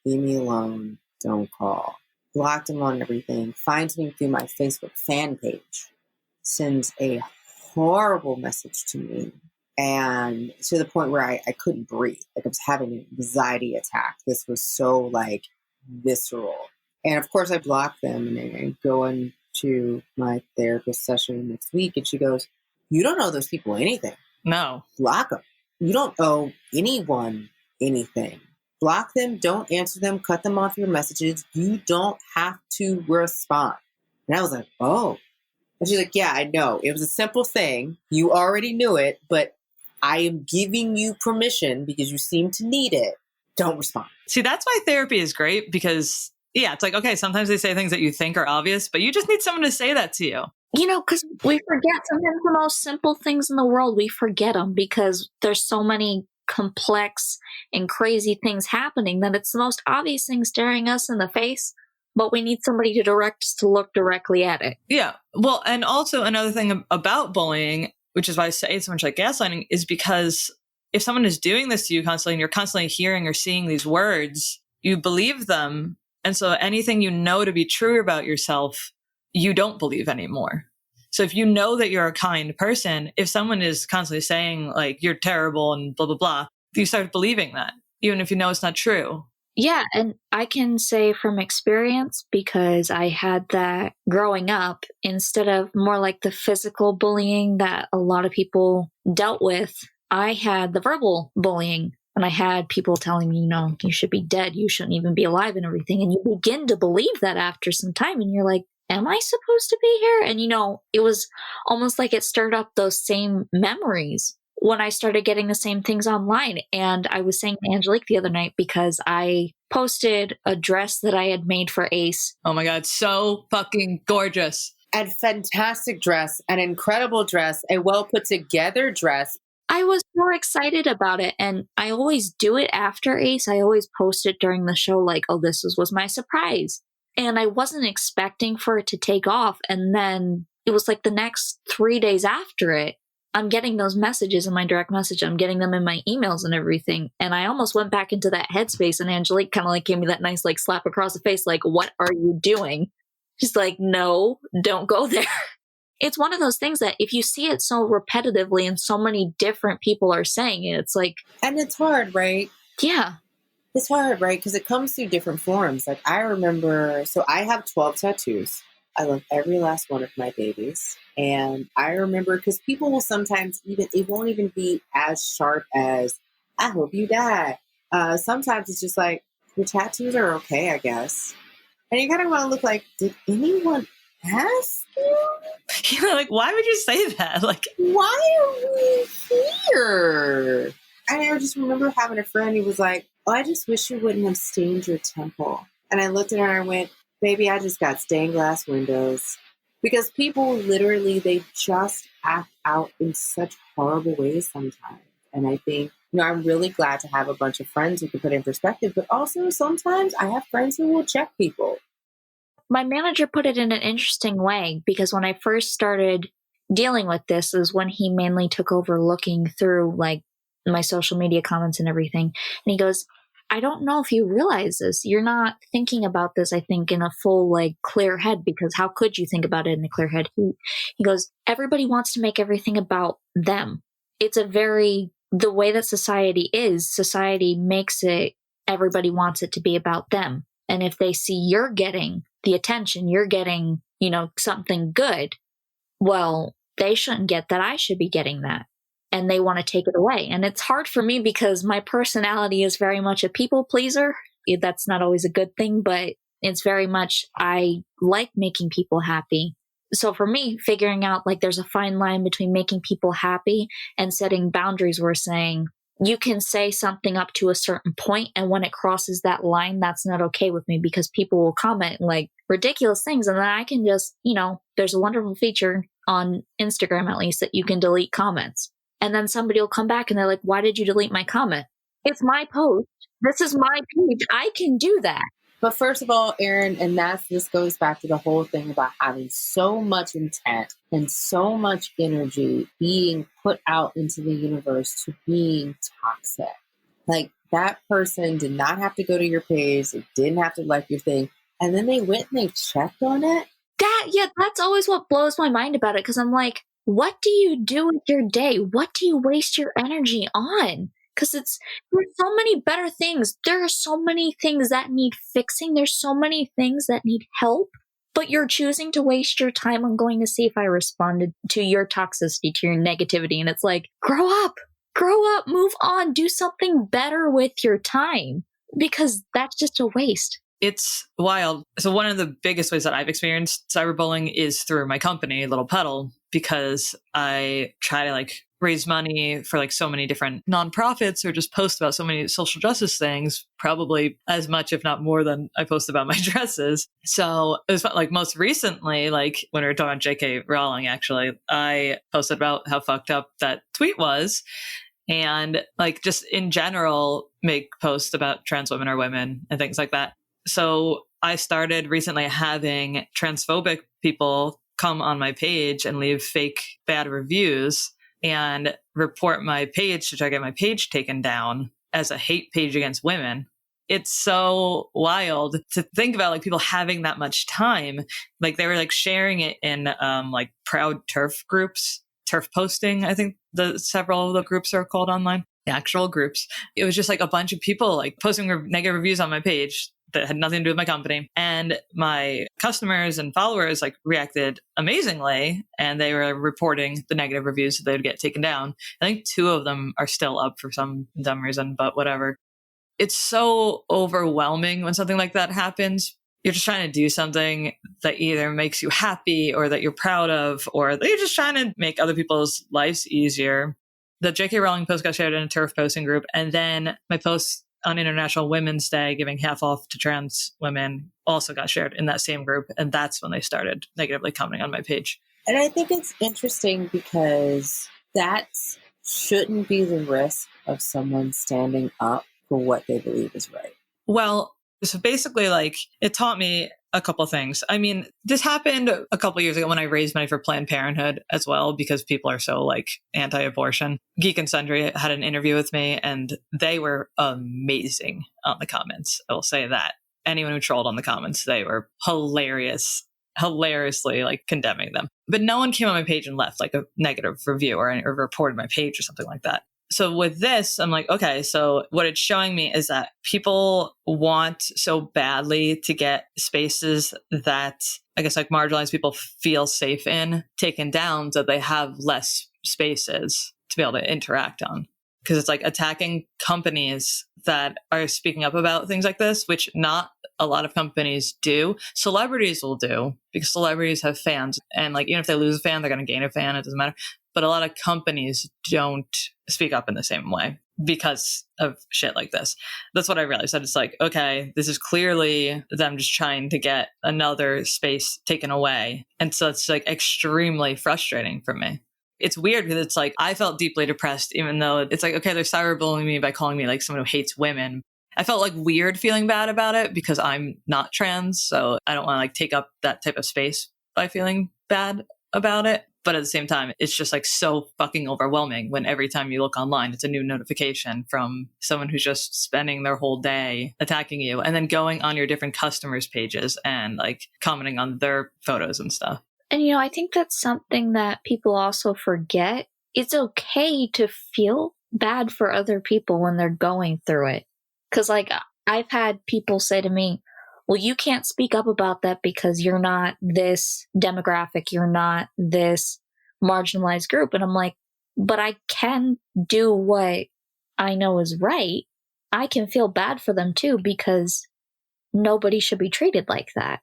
leave me alone, don't call. Blocked him on everything, finds me through my Facebook fan page, sends a horrible message to me, and to the point where I couldn't breathe. I was having an anxiety attack. This was so visceral. And of course I blocked them, and I go into my therapist session next week, and she goes, "You don't owe those people anything.
No.
Block them. You don't owe anyone anything. Block them, don't answer them, cut them off your messages. You don't have to respond." And I was like, oh. And she's like, yeah, I know. It was a simple thing. You already knew it, but I am giving you permission because you seem to need it. Don't respond.
See, that's why therapy is great, because, yeah, it's okay, sometimes they say things that you think are obvious, but you just need someone to say that to you.
Because we forget sometimes the most simple things in the world, we forget them because there's so many complex and crazy things happening that it's the most obvious thing staring us in the face, but we need somebody to direct us to look directly at it.
Yeah. Well, and also another thing about bullying, which is why I say it's so much like gaslighting, is because if someone is doing this to you constantly and you're constantly hearing or seeing these words, you believe them. And so anything you know to be true about yourself, you don't believe anymore. So if you know that you're a kind person, if someone is constantly saying like, you're terrible and blah, blah, blah, you start believing that, even if you know it's not true.
Yeah, and I can say from experience, because I had that growing up, instead of more like the physical bullying that a lot of people dealt with, I had the verbal bullying. And I had people telling me, you should be dead, you shouldn't even be alive and everything. And you begin to believe that after some time. And you're like, am I supposed to be here? And, it was almost like it stirred up those same memories when I started getting the same things online. And I was saying to Angélique the other night, because I posted a dress that I had made for Ace.
Oh my God, so fucking gorgeous.
And fantastic dress, an incredible dress, a well put together dress.
I was more excited about it. And I always do it after Ace. I always post it during the show like, oh, was my surprise. And I wasn't expecting for it to take off. And then it was like the next 3 days after it, I'm getting those messages in my direct message. I'm getting them in my emails and everything. And I almost went back into that headspace. And Angélique kind of like gave me that nice like slap across the face. Like, what are you doing? She's like, no, don't go there. It's one of those things that if you see it so repetitively and so many different people are saying it, it's like.
And it's hard, right?
Yeah.
It's hard, right? Because it comes through different forms. Like I remember, so I have 12 tattoos. I love every last one of my babies. And I remember, because people will sometimes it won't even be as sharp as, I hope you die. Sometimes it's just like, your tattoos are okay, I guess. And you kind of want to look like, did anyone ask you?
Like, why would you say that? Like,
why are we here? And I just remember having a friend who was like, oh, I just wish you wouldn't have stained your temple. And I looked at her and I went, baby, I just got stained glass windows. Because people literally, they just act out in such horrible ways sometimes. And I think, I'm really glad to have a bunch of friends who can put it in perspective. But also sometimes I have friends who will check people.
My manager put it in an interesting way, because when I first started dealing with this is when he mainly took over looking through like my social media comments and everything. And he goes, I don't know if you realize this. You're not thinking about this, I think, in a full, like, clear head, because how could you think about it in a clear head? He goes, everybody wants to make everything about them. It's the way that society makes it, everybody wants it to be about them. And if they see you're getting the attention, you're getting, something good, well, they shouldn't get that. I should be getting that. And they want to take it away. And it's hard for me because my personality is very much a people pleaser. That's not always a good thing, but it's very much, I like making people happy. So for me, figuring out like there's a fine line between making people happy and setting boundaries where saying, you can say something up to a certain point, and when it crosses that line, that's not okay with me, because people will comment like ridiculous things. And then I can just, there's a wonderful feature on Instagram, at least, that you can delete comments. And then somebody will come back and they're like, why did you delete my comment? It's my post. This is my page. I can do that.
But first of all, Erin, and this goes back to the whole thing about having so much intent and so much energy being put out into the universe to being toxic. Like, that person did not have to go to your page. They didn't have to like your thing. And then they went and they checked on it.
That's always what blows my mind about it. Because I'm like, what do you do with your day? What do you waste your energy on? Because there's so many better things. There are so many things that need fixing. There's so many things that need help. But you're choosing to waste your time on going to see if I responded to your toxicity, to your negativity. And it's like, grow up, move on, do something better with your time. Because that's just a waste.
It's wild. So one of the biggest ways that I've experienced cyberbullying is through my company, Little Petal, because I try to like raise money for like so many different nonprofits or just post about so many social justice things, probably as much, if not more than I post about my dresses. So it was like most recently, like when we were talking about J.K. Rowling, actually, I posted about how fucked up that tweet was. and like just in general make posts about trans women or women and things like that. So I started recently having transphobic people come on my page and leave fake bad reviews and report my page to try to get my page taken down as a hate page against women. It's so wild to think about, like, people having that much time. Like, they were like sharing it in like proud TERF groups, TERF posting, I think several of the groups are called online, the actual groups. It was just like a bunch of people like posting negative reviews on my page that had nothing to do with my company. And my customers and followers like reacted amazingly, and they were reporting the negative reviews so they would get taken down. I think 2 of them are still up for some dumb reason, but whatever. It's so overwhelming when something like that happens. You're just trying to do something that either makes you happy or that you're proud of, or that you're just trying to make other people's lives easier. The J.K. Rowling post got shared in a TERF posting group, and then my post on International Women's Day giving half off to trans women also got shared in that same group, and that's when they started negatively commenting on my page.
And I think it's interesting because that shouldn't be the risk of someone standing up for what they believe is right.
Well, so basically, like, it taught me a couple things. I mean, this happened a couple years ago when I raised money for Planned Parenthood as well, because people are so like anti-abortion. Geek and Sundry had an interview with me, and they were amazing on the comments. I will say that. Anyone who trolled on the comments, they were hilariously like condemning them. But no one came on my page and left like a negative review or reported my page or something like that. So with this, I'm like, okay, so what it's showing me is that people want so badly to get spaces that I guess like marginalized people feel safe in taken down, so they have less spaces to be able to interact on. Because it's like attacking companies that are speaking up about things like this, which not a lot of companies do. Celebrities will do, because celebrities have fans. And like, even if they lose a fan, they're going to gain a fan. It doesn't matter. But a lot of companies don't speak up in the same way because of shit like this. That's what I realized. That it's like, okay, this is clearly them just trying to get another space taken away. And so it's like extremely frustrating for me. It's weird because it's like, I felt deeply depressed, even though it's like, okay, they're cyberbullying me by calling me like someone who hates women. I felt like weird feeling bad about it because I'm not trans. So I don't want to like take up that type of space by feeling bad about it. But at the same time, it's just like so fucking overwhelming when every time you look online, it's a new notification from someone who's just spending their whole day attacking you and then going on your different customers' pages and like commenting on their photos and stuff.
And, you know, I think that's something that people also forget. It's okay to feel bad for other people when they're going through it. Because, like, I've had people say to me, well, you can't speak up about that because you're not this demographic, you're not this marginalized group. And I'm like, but I can do what I know is right. I can feel bad for them too, because nobody should be treated like that.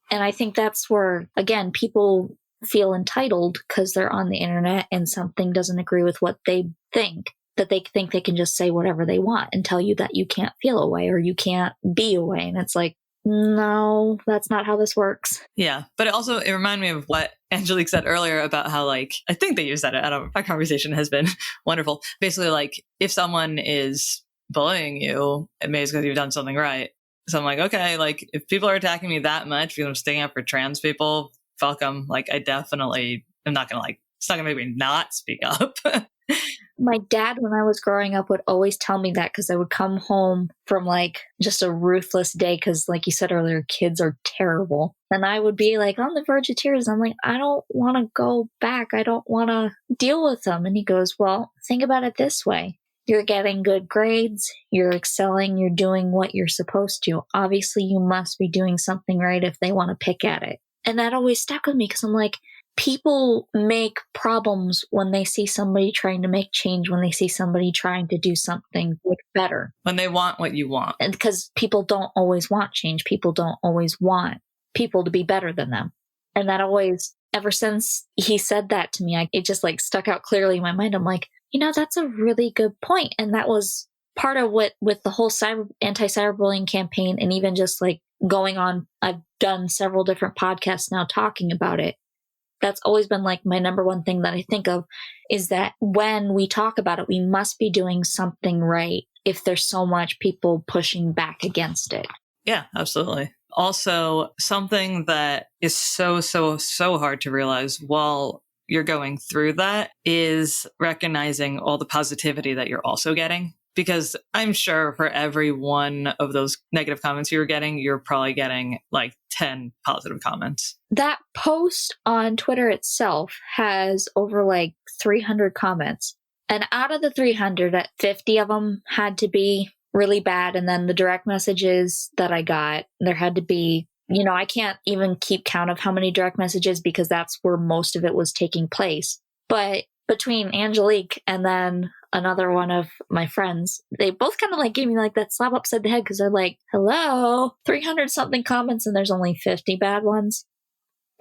And I think that's where, again, people feel entitled because they're on the internet and something doesn't agree with what they think, that they think they can just say whatever they want and tell you that you can't feel a way or you can't be a way. And it's like, no, that's not how this works.
Yeah. But it reminded me of what Angélique said earlier about how, like, I think you said it. I don't know. Our conversation has been wonderful. Basically, like, if someone is bullying you, it may be because you've done something right. So I'm like, okay, like, if people are attacking me that much because I'm sticking up for trans people, fuck them. Like, I definitely am not going to, like, it's not going to make me not speak up.
My dad, when I was growing up, would always tell me that because I would come home from like just a ruthless day because, like you said earlier, kids are terrible. And I would be like on the verge of tears. I'm like, I don't want to go back. I don't want to deal with them. And he goes, well, think about it this way. You're getting good grades. You're excelling. You're doing what you're supposed to. Obviously, you must be doing something right if they want to pick at it. And that always stuck with me because I'm like, people make problems when they see somebody trying to make change, when they see somebody trying to do something better.
When they want what you want.
And because people don't always want change. People don't always want people to be better than them. And that always, ever since he said that to me, it just like stuck out clearly in my mind. I'm like, you know, that's a really good point. And that was part of what, with the whole anti-cyberbullying campaign, and even just like going on, I've done several different podcasts now talking about it. That's always been like my number one thing that I think of, is that when we talk about it, we must be doing something right if there's so much people pushing back against it.
Yeah, absolutely. Also, something that is so hard to realize while you're going through that is recognizing all the positivity that you're also getting. Because I'm sure for every one of those negative comments you were getting, you're probably getting like 10 positive comments.
That post on Twitter itself has over like 300 comments. And out of the 300, 50 of them had to be really bad. And then the direct messages that I got, there had to be, I can't even keep count of how many direct messages because that's where most of it was taking place. But between Angélique and then another one of my friends, they both kind of like gave me like that slap upside the head because they're like, hello, 300 something comments and there's only 50 bad ones.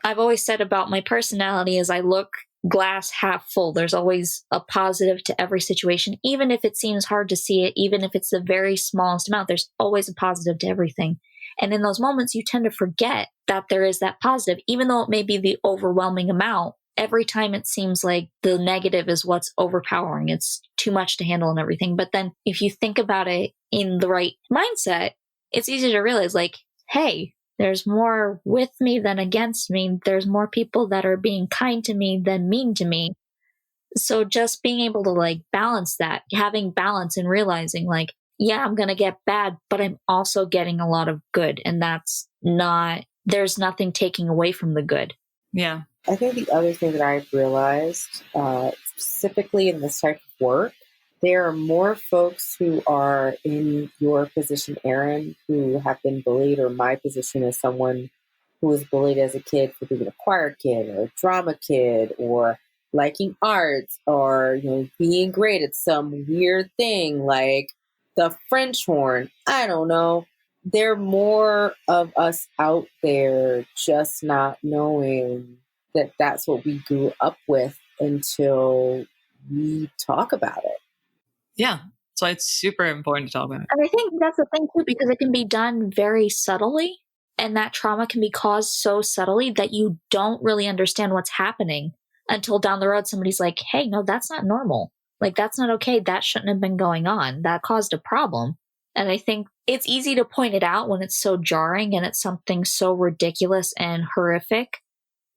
I've always said about my personality is I look glass half full. There's always a positive to every situation, even if it seems hard to see it, even if it's the very smallest amount, there's always a positive to everything. And in those moments, you tend to forget that there is that positive, even though it may be the overwhelming amount. Every time it seems like the negative is what's overpowering. It's too much to handle and everything. But then if you think about it in the right mindset, it's easy to realize like, hey, there's more with me than against me. There's more people that are being kind to me than mean to me. So just being able to like balance that, having balance and realizing like, yeah, I'm going to get bad, but I'm also getting a lot of good. And there's nothing taking away from the good.
Yeah.
I think the other thing that I've realized, specifically in this type of work, there are more folks who are in your position, Erin, who have been bullied, or my position as someone who was bullied as a kid for being a choir kid or a drama kid or liking arts or being great at some weird thing like the French horn. I don't know. There are more of us out there just not knowing that that's what we grew up with until we talk about it.
Yeah. So it's super important to talk about.
And I think that's the thing too, because it can be done very subtly. And that trauma can be caused so subtly that you don't really understand what's happening until down the road somebody's like, hey, no, that's not normal. Like, that's not okay. That shouldn't have been going on. That caused a problem. And I think it's easy to point it out when it's so jarring and it's something so ridiculous and horrific.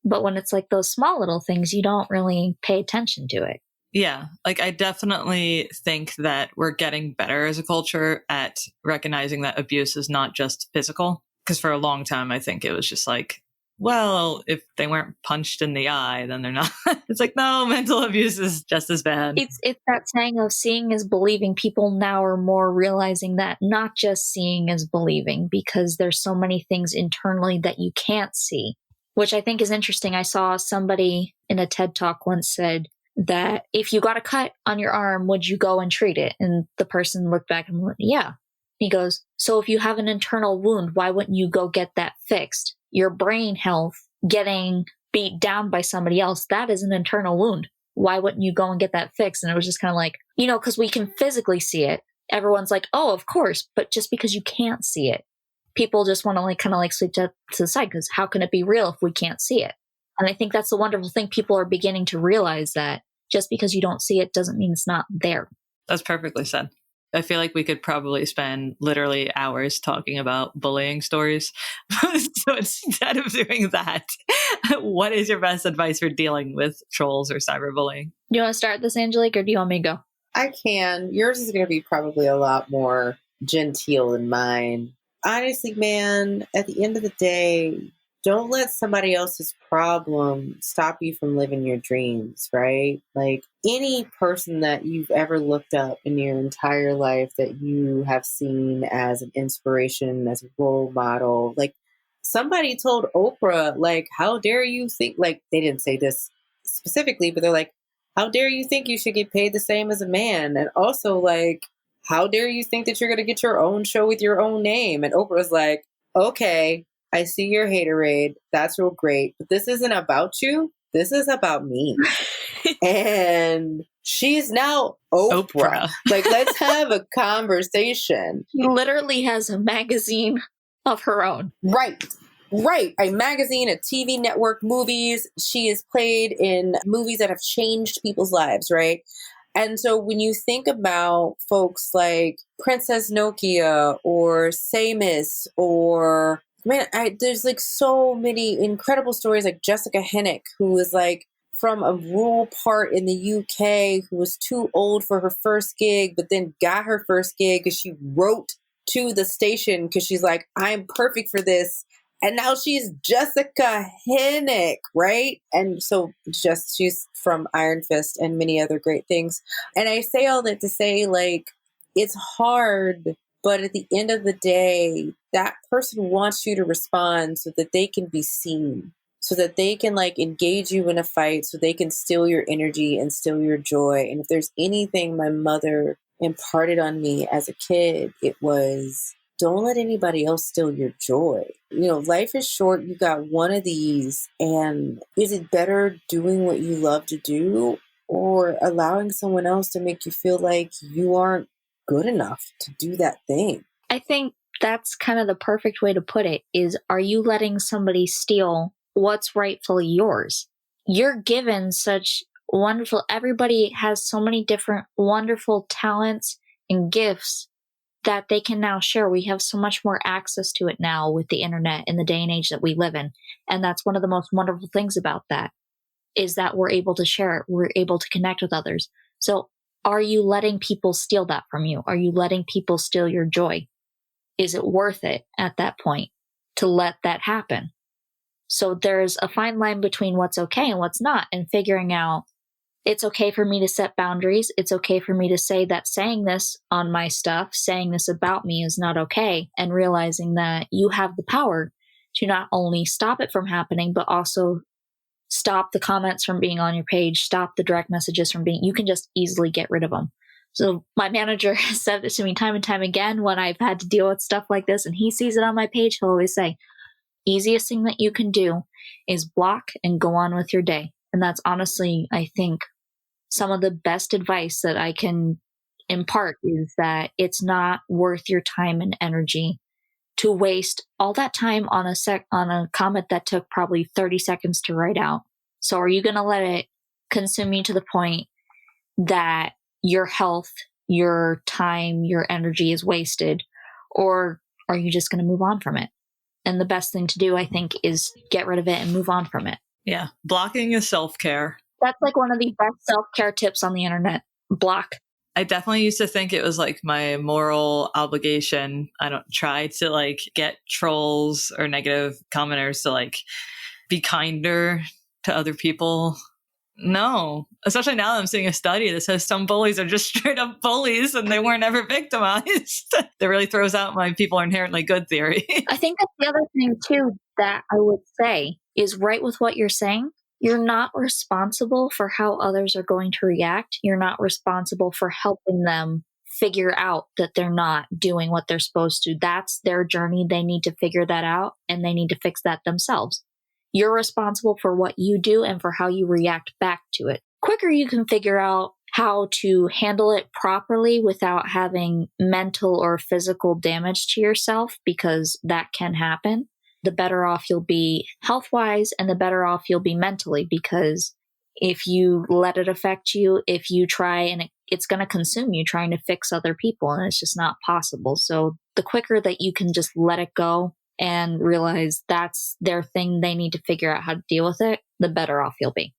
But when it's like those small little things, you don't really pay attention to it.
Yeah. Like, I definitely think that we're getting better as a culture at recognizing that abuse is not just physical. Because for a long time, I think it was just like, well, if they weren't punched in the eye, then they're not. It's like, no, mental abuse is just as bad.
It's that saying of seeing is believing. People now are more realizing that not just seeing is believing, because there's so many things internally that you can't see, which I think is interesting. I saw somebody in a TED Talk once said that if you got a cut on your arm, would you go and treat it? And the person looked back and went, yeah. He goes, so if you have an internal wound, why wouldn't you go get that fixed? Your brain health getting beat down by somebody else, that is an internal wound. Why wouldn't you go and get that fixed? And it was just kind of like, because we can physically see it. Everyone's like, oh, of course. But just because you can't see it, people just want to kind of sweep to the side, because how can it be real if we can't see it? And I think that's the wonderful thing. People are beginning to realize that just because you don't see it doesn't mean it's not there.
That's perfectly said. I feel like we could probably spend literally hours talking about bullying stories. So instead of doing that, what is your best advice for dealing with trolls or cyberbullying?
Do you want to start this, Angélique, or do you want me to go?
I can. Yours is going to be probably a lot more genteel than mine. Honestly, man, at the end of the day, don't let somebody else's problem stop you from living your dreams, right? Like, any person that you've ever looked up in your entire life that you have seen as an inspiration, as a role model, like, somebody told Oprah, like, how dare you think, like, they didn't say this specifically, but they're like, how dare you think you should get paid the same as a man? And also, like, how dare you think that you're going to get your own show with your own name? And Oprah's like, okay, I see your haterade. That's real great. But this isn't about you. This is about me. And she's now Oprah. Like, let's have a conversation.
She literally has a magazine of her own.
Right. Right. A magazine, a TV network, movies. She is played in movies that have changed people's lives, right? And so when you think about folks like Princess Nokia or Samus or man, there's like so many incredible stories like Jessica Hennick, who was like from a rural part in the UK, who was too old for her first gig, but then got her first gig because she wrote to the station because she's like, I'm perfect for this. And now she's Jessica Hennick, right? And so she's from Iron Fist and many other great things. And I say all that to say, like, it's hard, but at the end of the day, that person wants you to respond so that they can be seen, so that they can like engage you in a fight, so they can steal your energy and steal your joy. And if there's anything my mother imparted on me as a kid, it was, don't let anybody else steal your joy. You know, life is short. You got one of these. And is it better doing what you love to do or allowing someone else to make you feel like you aren't good enough to do that thing?
I think that's kind of the perfect way to put it is, are you letting somebody steal what's rightfully yours? You're given such wonderful, everybody has so many different wonderful talents and gifts that they can now share. We have so much more access to it now with the internet in the day and age that we live in. And that's one of the most wonderful things about that, is that we're able to share it. We're able to connect with others. So are you letting people steal that from you? Are you letting people steal your joy? Is it worth it at that point to let that happen? So there's a fine line between what's okay and what's not, and figuring out, it's okay for me to set boundaries. It's okay for me to say that saying this on my stuff, saying this about me is not okay, and realizing that you have the power to not only stop it from happening, but also stop the comments from being on your page, stop the direct messages from being, you can just easily get rid of them. So my manager has said this to me time and time again when I've had to deal with stuff like this, and he sees it on my page, he'll always say, easiest thing that you can do is block and go on with your day. And that's honestly, I think, some of the best advice that I can impart is that it's not worth your time and energy to waste all that time on a comment that took probably 30 seconds to write out. So are you going to let it consume you to the point that your health, your time, your energy is wasted? Or are you just going to move on from it? And the best thing to do, I think, is get rid of it and move on from it.
Yeah. Blocking is self-care.
That's like one of the best self-care tips on the internet. Block.
I definitely used to think it was like my moral obligation. I don't try to like get trolls or negative commenters to like be kinder to other people. No, especially now that I'm seeing a study that says some bullies are just straight up bullies and they weren't ever victimized. That really throws out my people are inherently good theory.
I think that's the other thing too that I would say is right with what you're saying. You're not responsible for how others are going to react. You're not responsible for helping them figure out that they're not doing what they're supposed to. That's their journey. They need to figure that out and they need to fix that themselves. You're responsible for what you do and for how you react back to it. Quicker you can figure out how to handle it properly without having mental or physical damage to yourself, because that can happen, the better off you'll be health-wise and the better off you'll be mentally, because if you let it affect you, if you try and it's going to consume you trying to fix other people, and it's just not possible. So the quicker that you can just let it go and realize that's their thing, they need to figure out how to deal with it, the better off you'll be.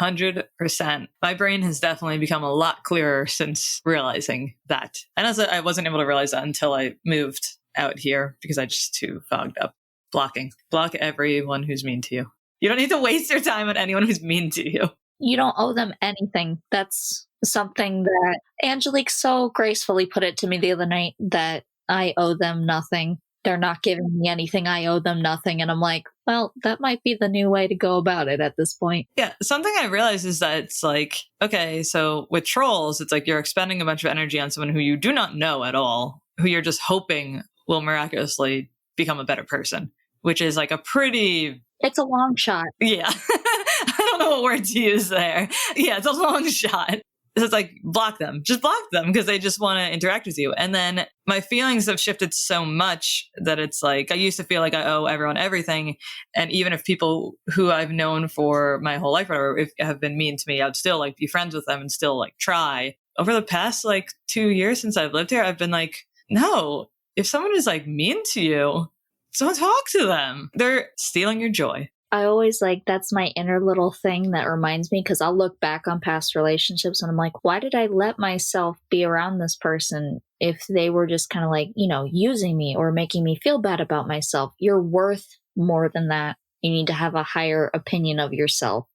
100%. My brain has definitely become a lot clearer since realizing that. And as I wasn't able to realize that until I moved out here because I just too fogged up. Blocking. Block everyone who's mean to you. You don't need to waste your time on anyone who's mean to you.
You don't owe them anything. That's something that Angélique so gracefully put it to me the other night, that I owe them nothing. They're not giving me anything. I owe them nothing. And I'm like, well, that might be the new way to go about it at this point.
Yeah. Something I realized is that it's like, okay, so with trolls, it's like you're expending a bunch of energy on someone who you do not know at all, who you're just hoping will miraculously become a better person, which is like a pretty...
It's a long shot.
Yeah. I don't know what word to use there. Yeah, it's a long shot. So it's like, block them, just block them because they just want to interact with you. And then my feelings have shifted so much that it's like, I used to feel like I owe everyone everything. And even if people who I've known for my whole life, or if have been mean to me, I'd still like be friends with them and still like try. Over the past like 2 years since I've lived here, I've been like, no, if someone is like mean to you, don't talk to them. They're stealing your joy.
I always like, that's my inner little thing that reminds me, because I'll look back on past relationships and I'm like, why did I let myself be around this person if they were just kind of like, using me or making me feel bad about myself? You're worth more than that. You need to have a higher opinion of yourself.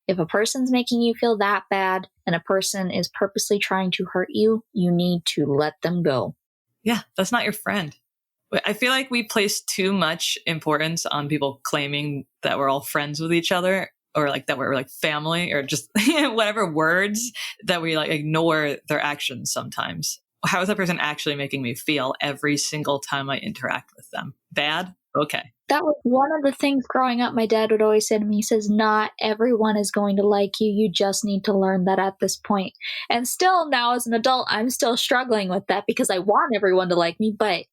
If a person's making you feel that bad and a person is purposely trying to hurt you, you need to let them go.
Yeah, that's not your friend. I feel like we place too much importance on people claiming that we're all friends with each other, or like that we're like family, or just whatever words, that we like ignore their actions sometimes. How is that person actually making me feel every single time I interact with them? Bad? Okay.
That was one of the things growing up my dad would always say to me. He says, not everyone is going to like you. You just need to learn that at this point. And still now as an adult, I'm still struggling with that because I want everyone to like me. But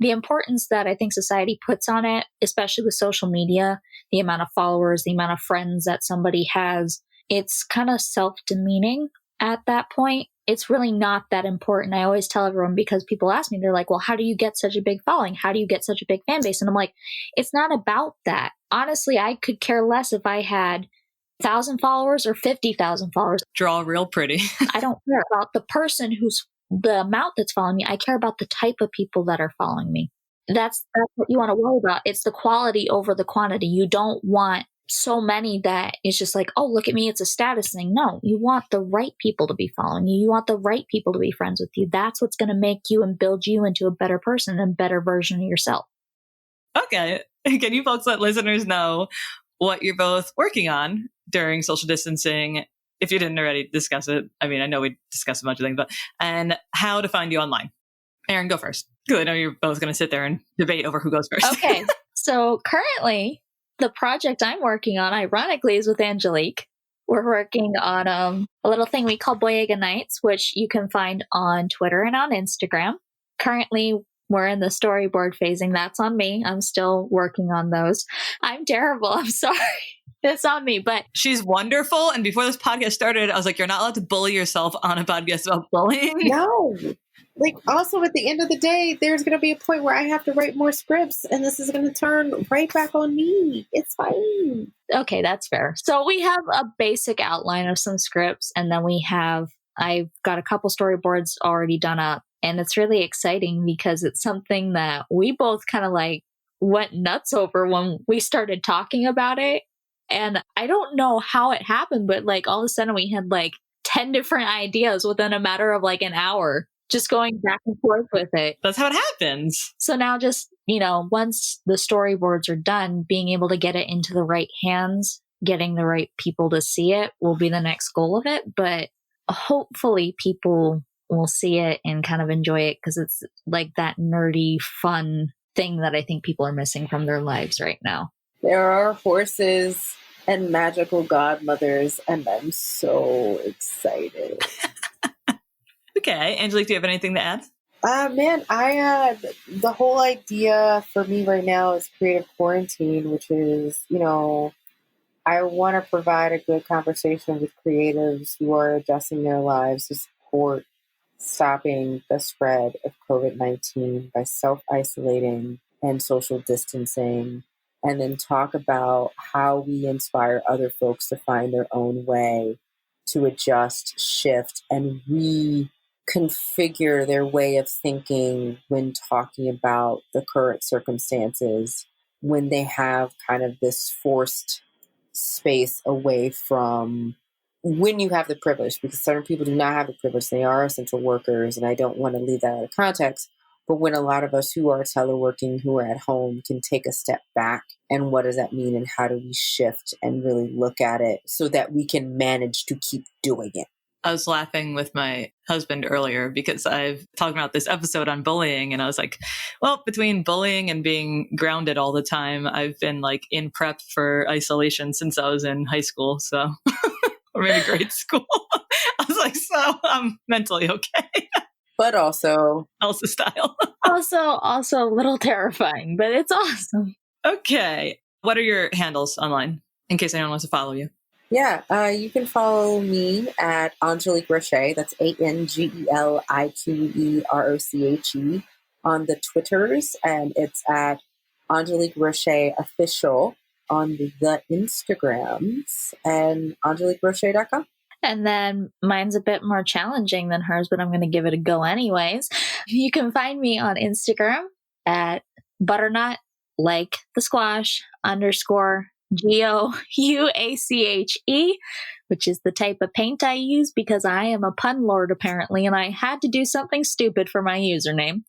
the importance that I think society puts on it, especially with social media, the amount of followers, the amount of friends that somebody has, it's kind of self-demeaning at that point. It's really not that important. I always tell everyone, because people ask me, they're like, well, how do you get such a big following? How do you get such a big fan base? And I'm like, it's not about that. Honestly, I could care less if I had 1,000 followers or 50,000 followers.
Draw real pretty.
I don't care about the person who's the amount that's following me. I care about the type of people that are following me. That's what you want to worry about. It's the quality over the quantity. You don't want so many that it's just like, oh, look at me, it's a status thing. No, you want the right people to be following you. You want the right people to be friends with you. That's what's going to make you and build you into a better person and better version of yourself.
Okay. Can you folks let listeners know what you're both working on during social distancing? If you didn't already discuss it, I mean, I know we discussed a bunch of things, and how to find you online. Erin, go first. Because I know you're both going to sit there and debate over who goes first.
Okay. So currently, the project I'm working on, ironically, is with Angélique. We're working on a little thing we call Boyega Nights, which you can find on Twitter and on Instagram. Currently, we're in the storyboard phasing. That's on me. I'm still working on those. I'm terrible. I'm sorry. It's on me, but
she's wonderful. And before this podcast started, I was like, you're not allowed to bully yourself on a podcast about bullying.
No. Like, also at the end of the day, there's going to be a point where I have to write more scripts and this is going to turn right back on me. It's fine.
Okay, that's fair. So we have a basic outline of some scripts, and then I've got a couple storyboards already done up, and it's really exciting because it's something that we both kind of like went nuts over when we started talking about it. And I don't know how it happened, but like all of a sudden we had like 10 different ideas within a matter of like an hour, just going back and forth with it.
That's how it happens.
So now just, once the storyboards are done, being able to get it into the right hands, getting the right people to see it will be the next goal of it. But hopefully people will see it and kind of enjoy it, because it's like that nerdy, fun thing that I think people are missing from their lives right now.
There are horses and magical godmothers, and I'm so excited.
Okay. Angélique, do you have anything to add?
Man, the whole idea for me right now is creative quarantine, which is, I want to provide a good conversation with creatives who are adjusting their lives to support stopping the spread of COVID-19 by self-isolating and social distancing, and then talk about how we inspire other folks to find their own way to adjust, shift, and reconfigure their way of thinking when talking about the current circumstances, when they have kind of this forced space away from when you have the privilege, because certain people do not have the privilege. They are essential workers, and I don't want to leave that out of context. But when a lot of us who are teleworking, who are at home, can take a step back, and what does that mean, and how do we shift and really look at it so that we can manage to keep doing it?
I was laughing with my husband earlier because I've talked about this episode on bullying, and I was like, well, between bullying and being grounded all the time, I've been like in prep for isolation since I was in high school. So, or maybe grade school. I was like, so I'm mentally okay.
But also
Elsa style.
Also a little terrifying, but it's awesome.
Okay. What are your handles online in case anyone wants to follow you?
Yeah, you can follow me at Angélique Roché. That's ANGELIQUEROCHE on the Twitters, and it's at Angélique Roché Official on the Instagrams and AngéliqueRoché.com.
And then mine's a bit more challenging than hers, but I'm going to give it a go anyways. You can find me on Instagram at butternut, like the squash, _ GOUACHE, which is the type of paint I use because I am a pun lord apparently, and I had to do something stupid for my username.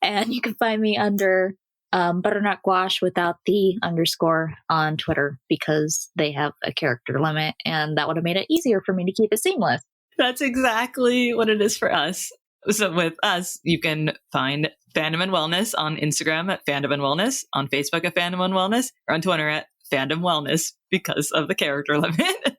And you can find me under butternut gouache without the underscore on Twitter because they have a character limit, and that would have made it easier for me to keep it seamless.
That's exactly what it is for us. So with us, you can find Fandom and Wellness on Instagram at Fandom and Wellness, on Facebook at Fandom and Wellness, or on Twitter at Fandom Wellness because of the character limit.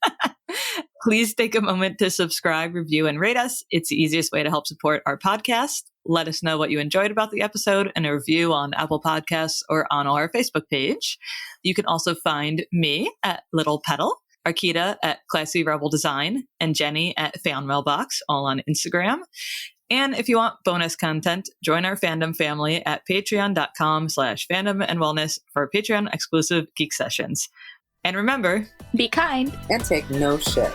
Please take a moment to subscribe, review, and rate us. It's the easiest way to help support our podcast. Let us know what you enjoyed about the episode in a review on Apple Podcasts or on our Facebook page. You can also find me at Little Petal, Arkita at Classy Rebel Design, and Jenny at FanMailbox, all on Instagram. And if you want bonus content, join our fandom family at patreon.com/fandom and wellness for Patreon exclusive geek sessions. And remember,
be kind
and take no shit.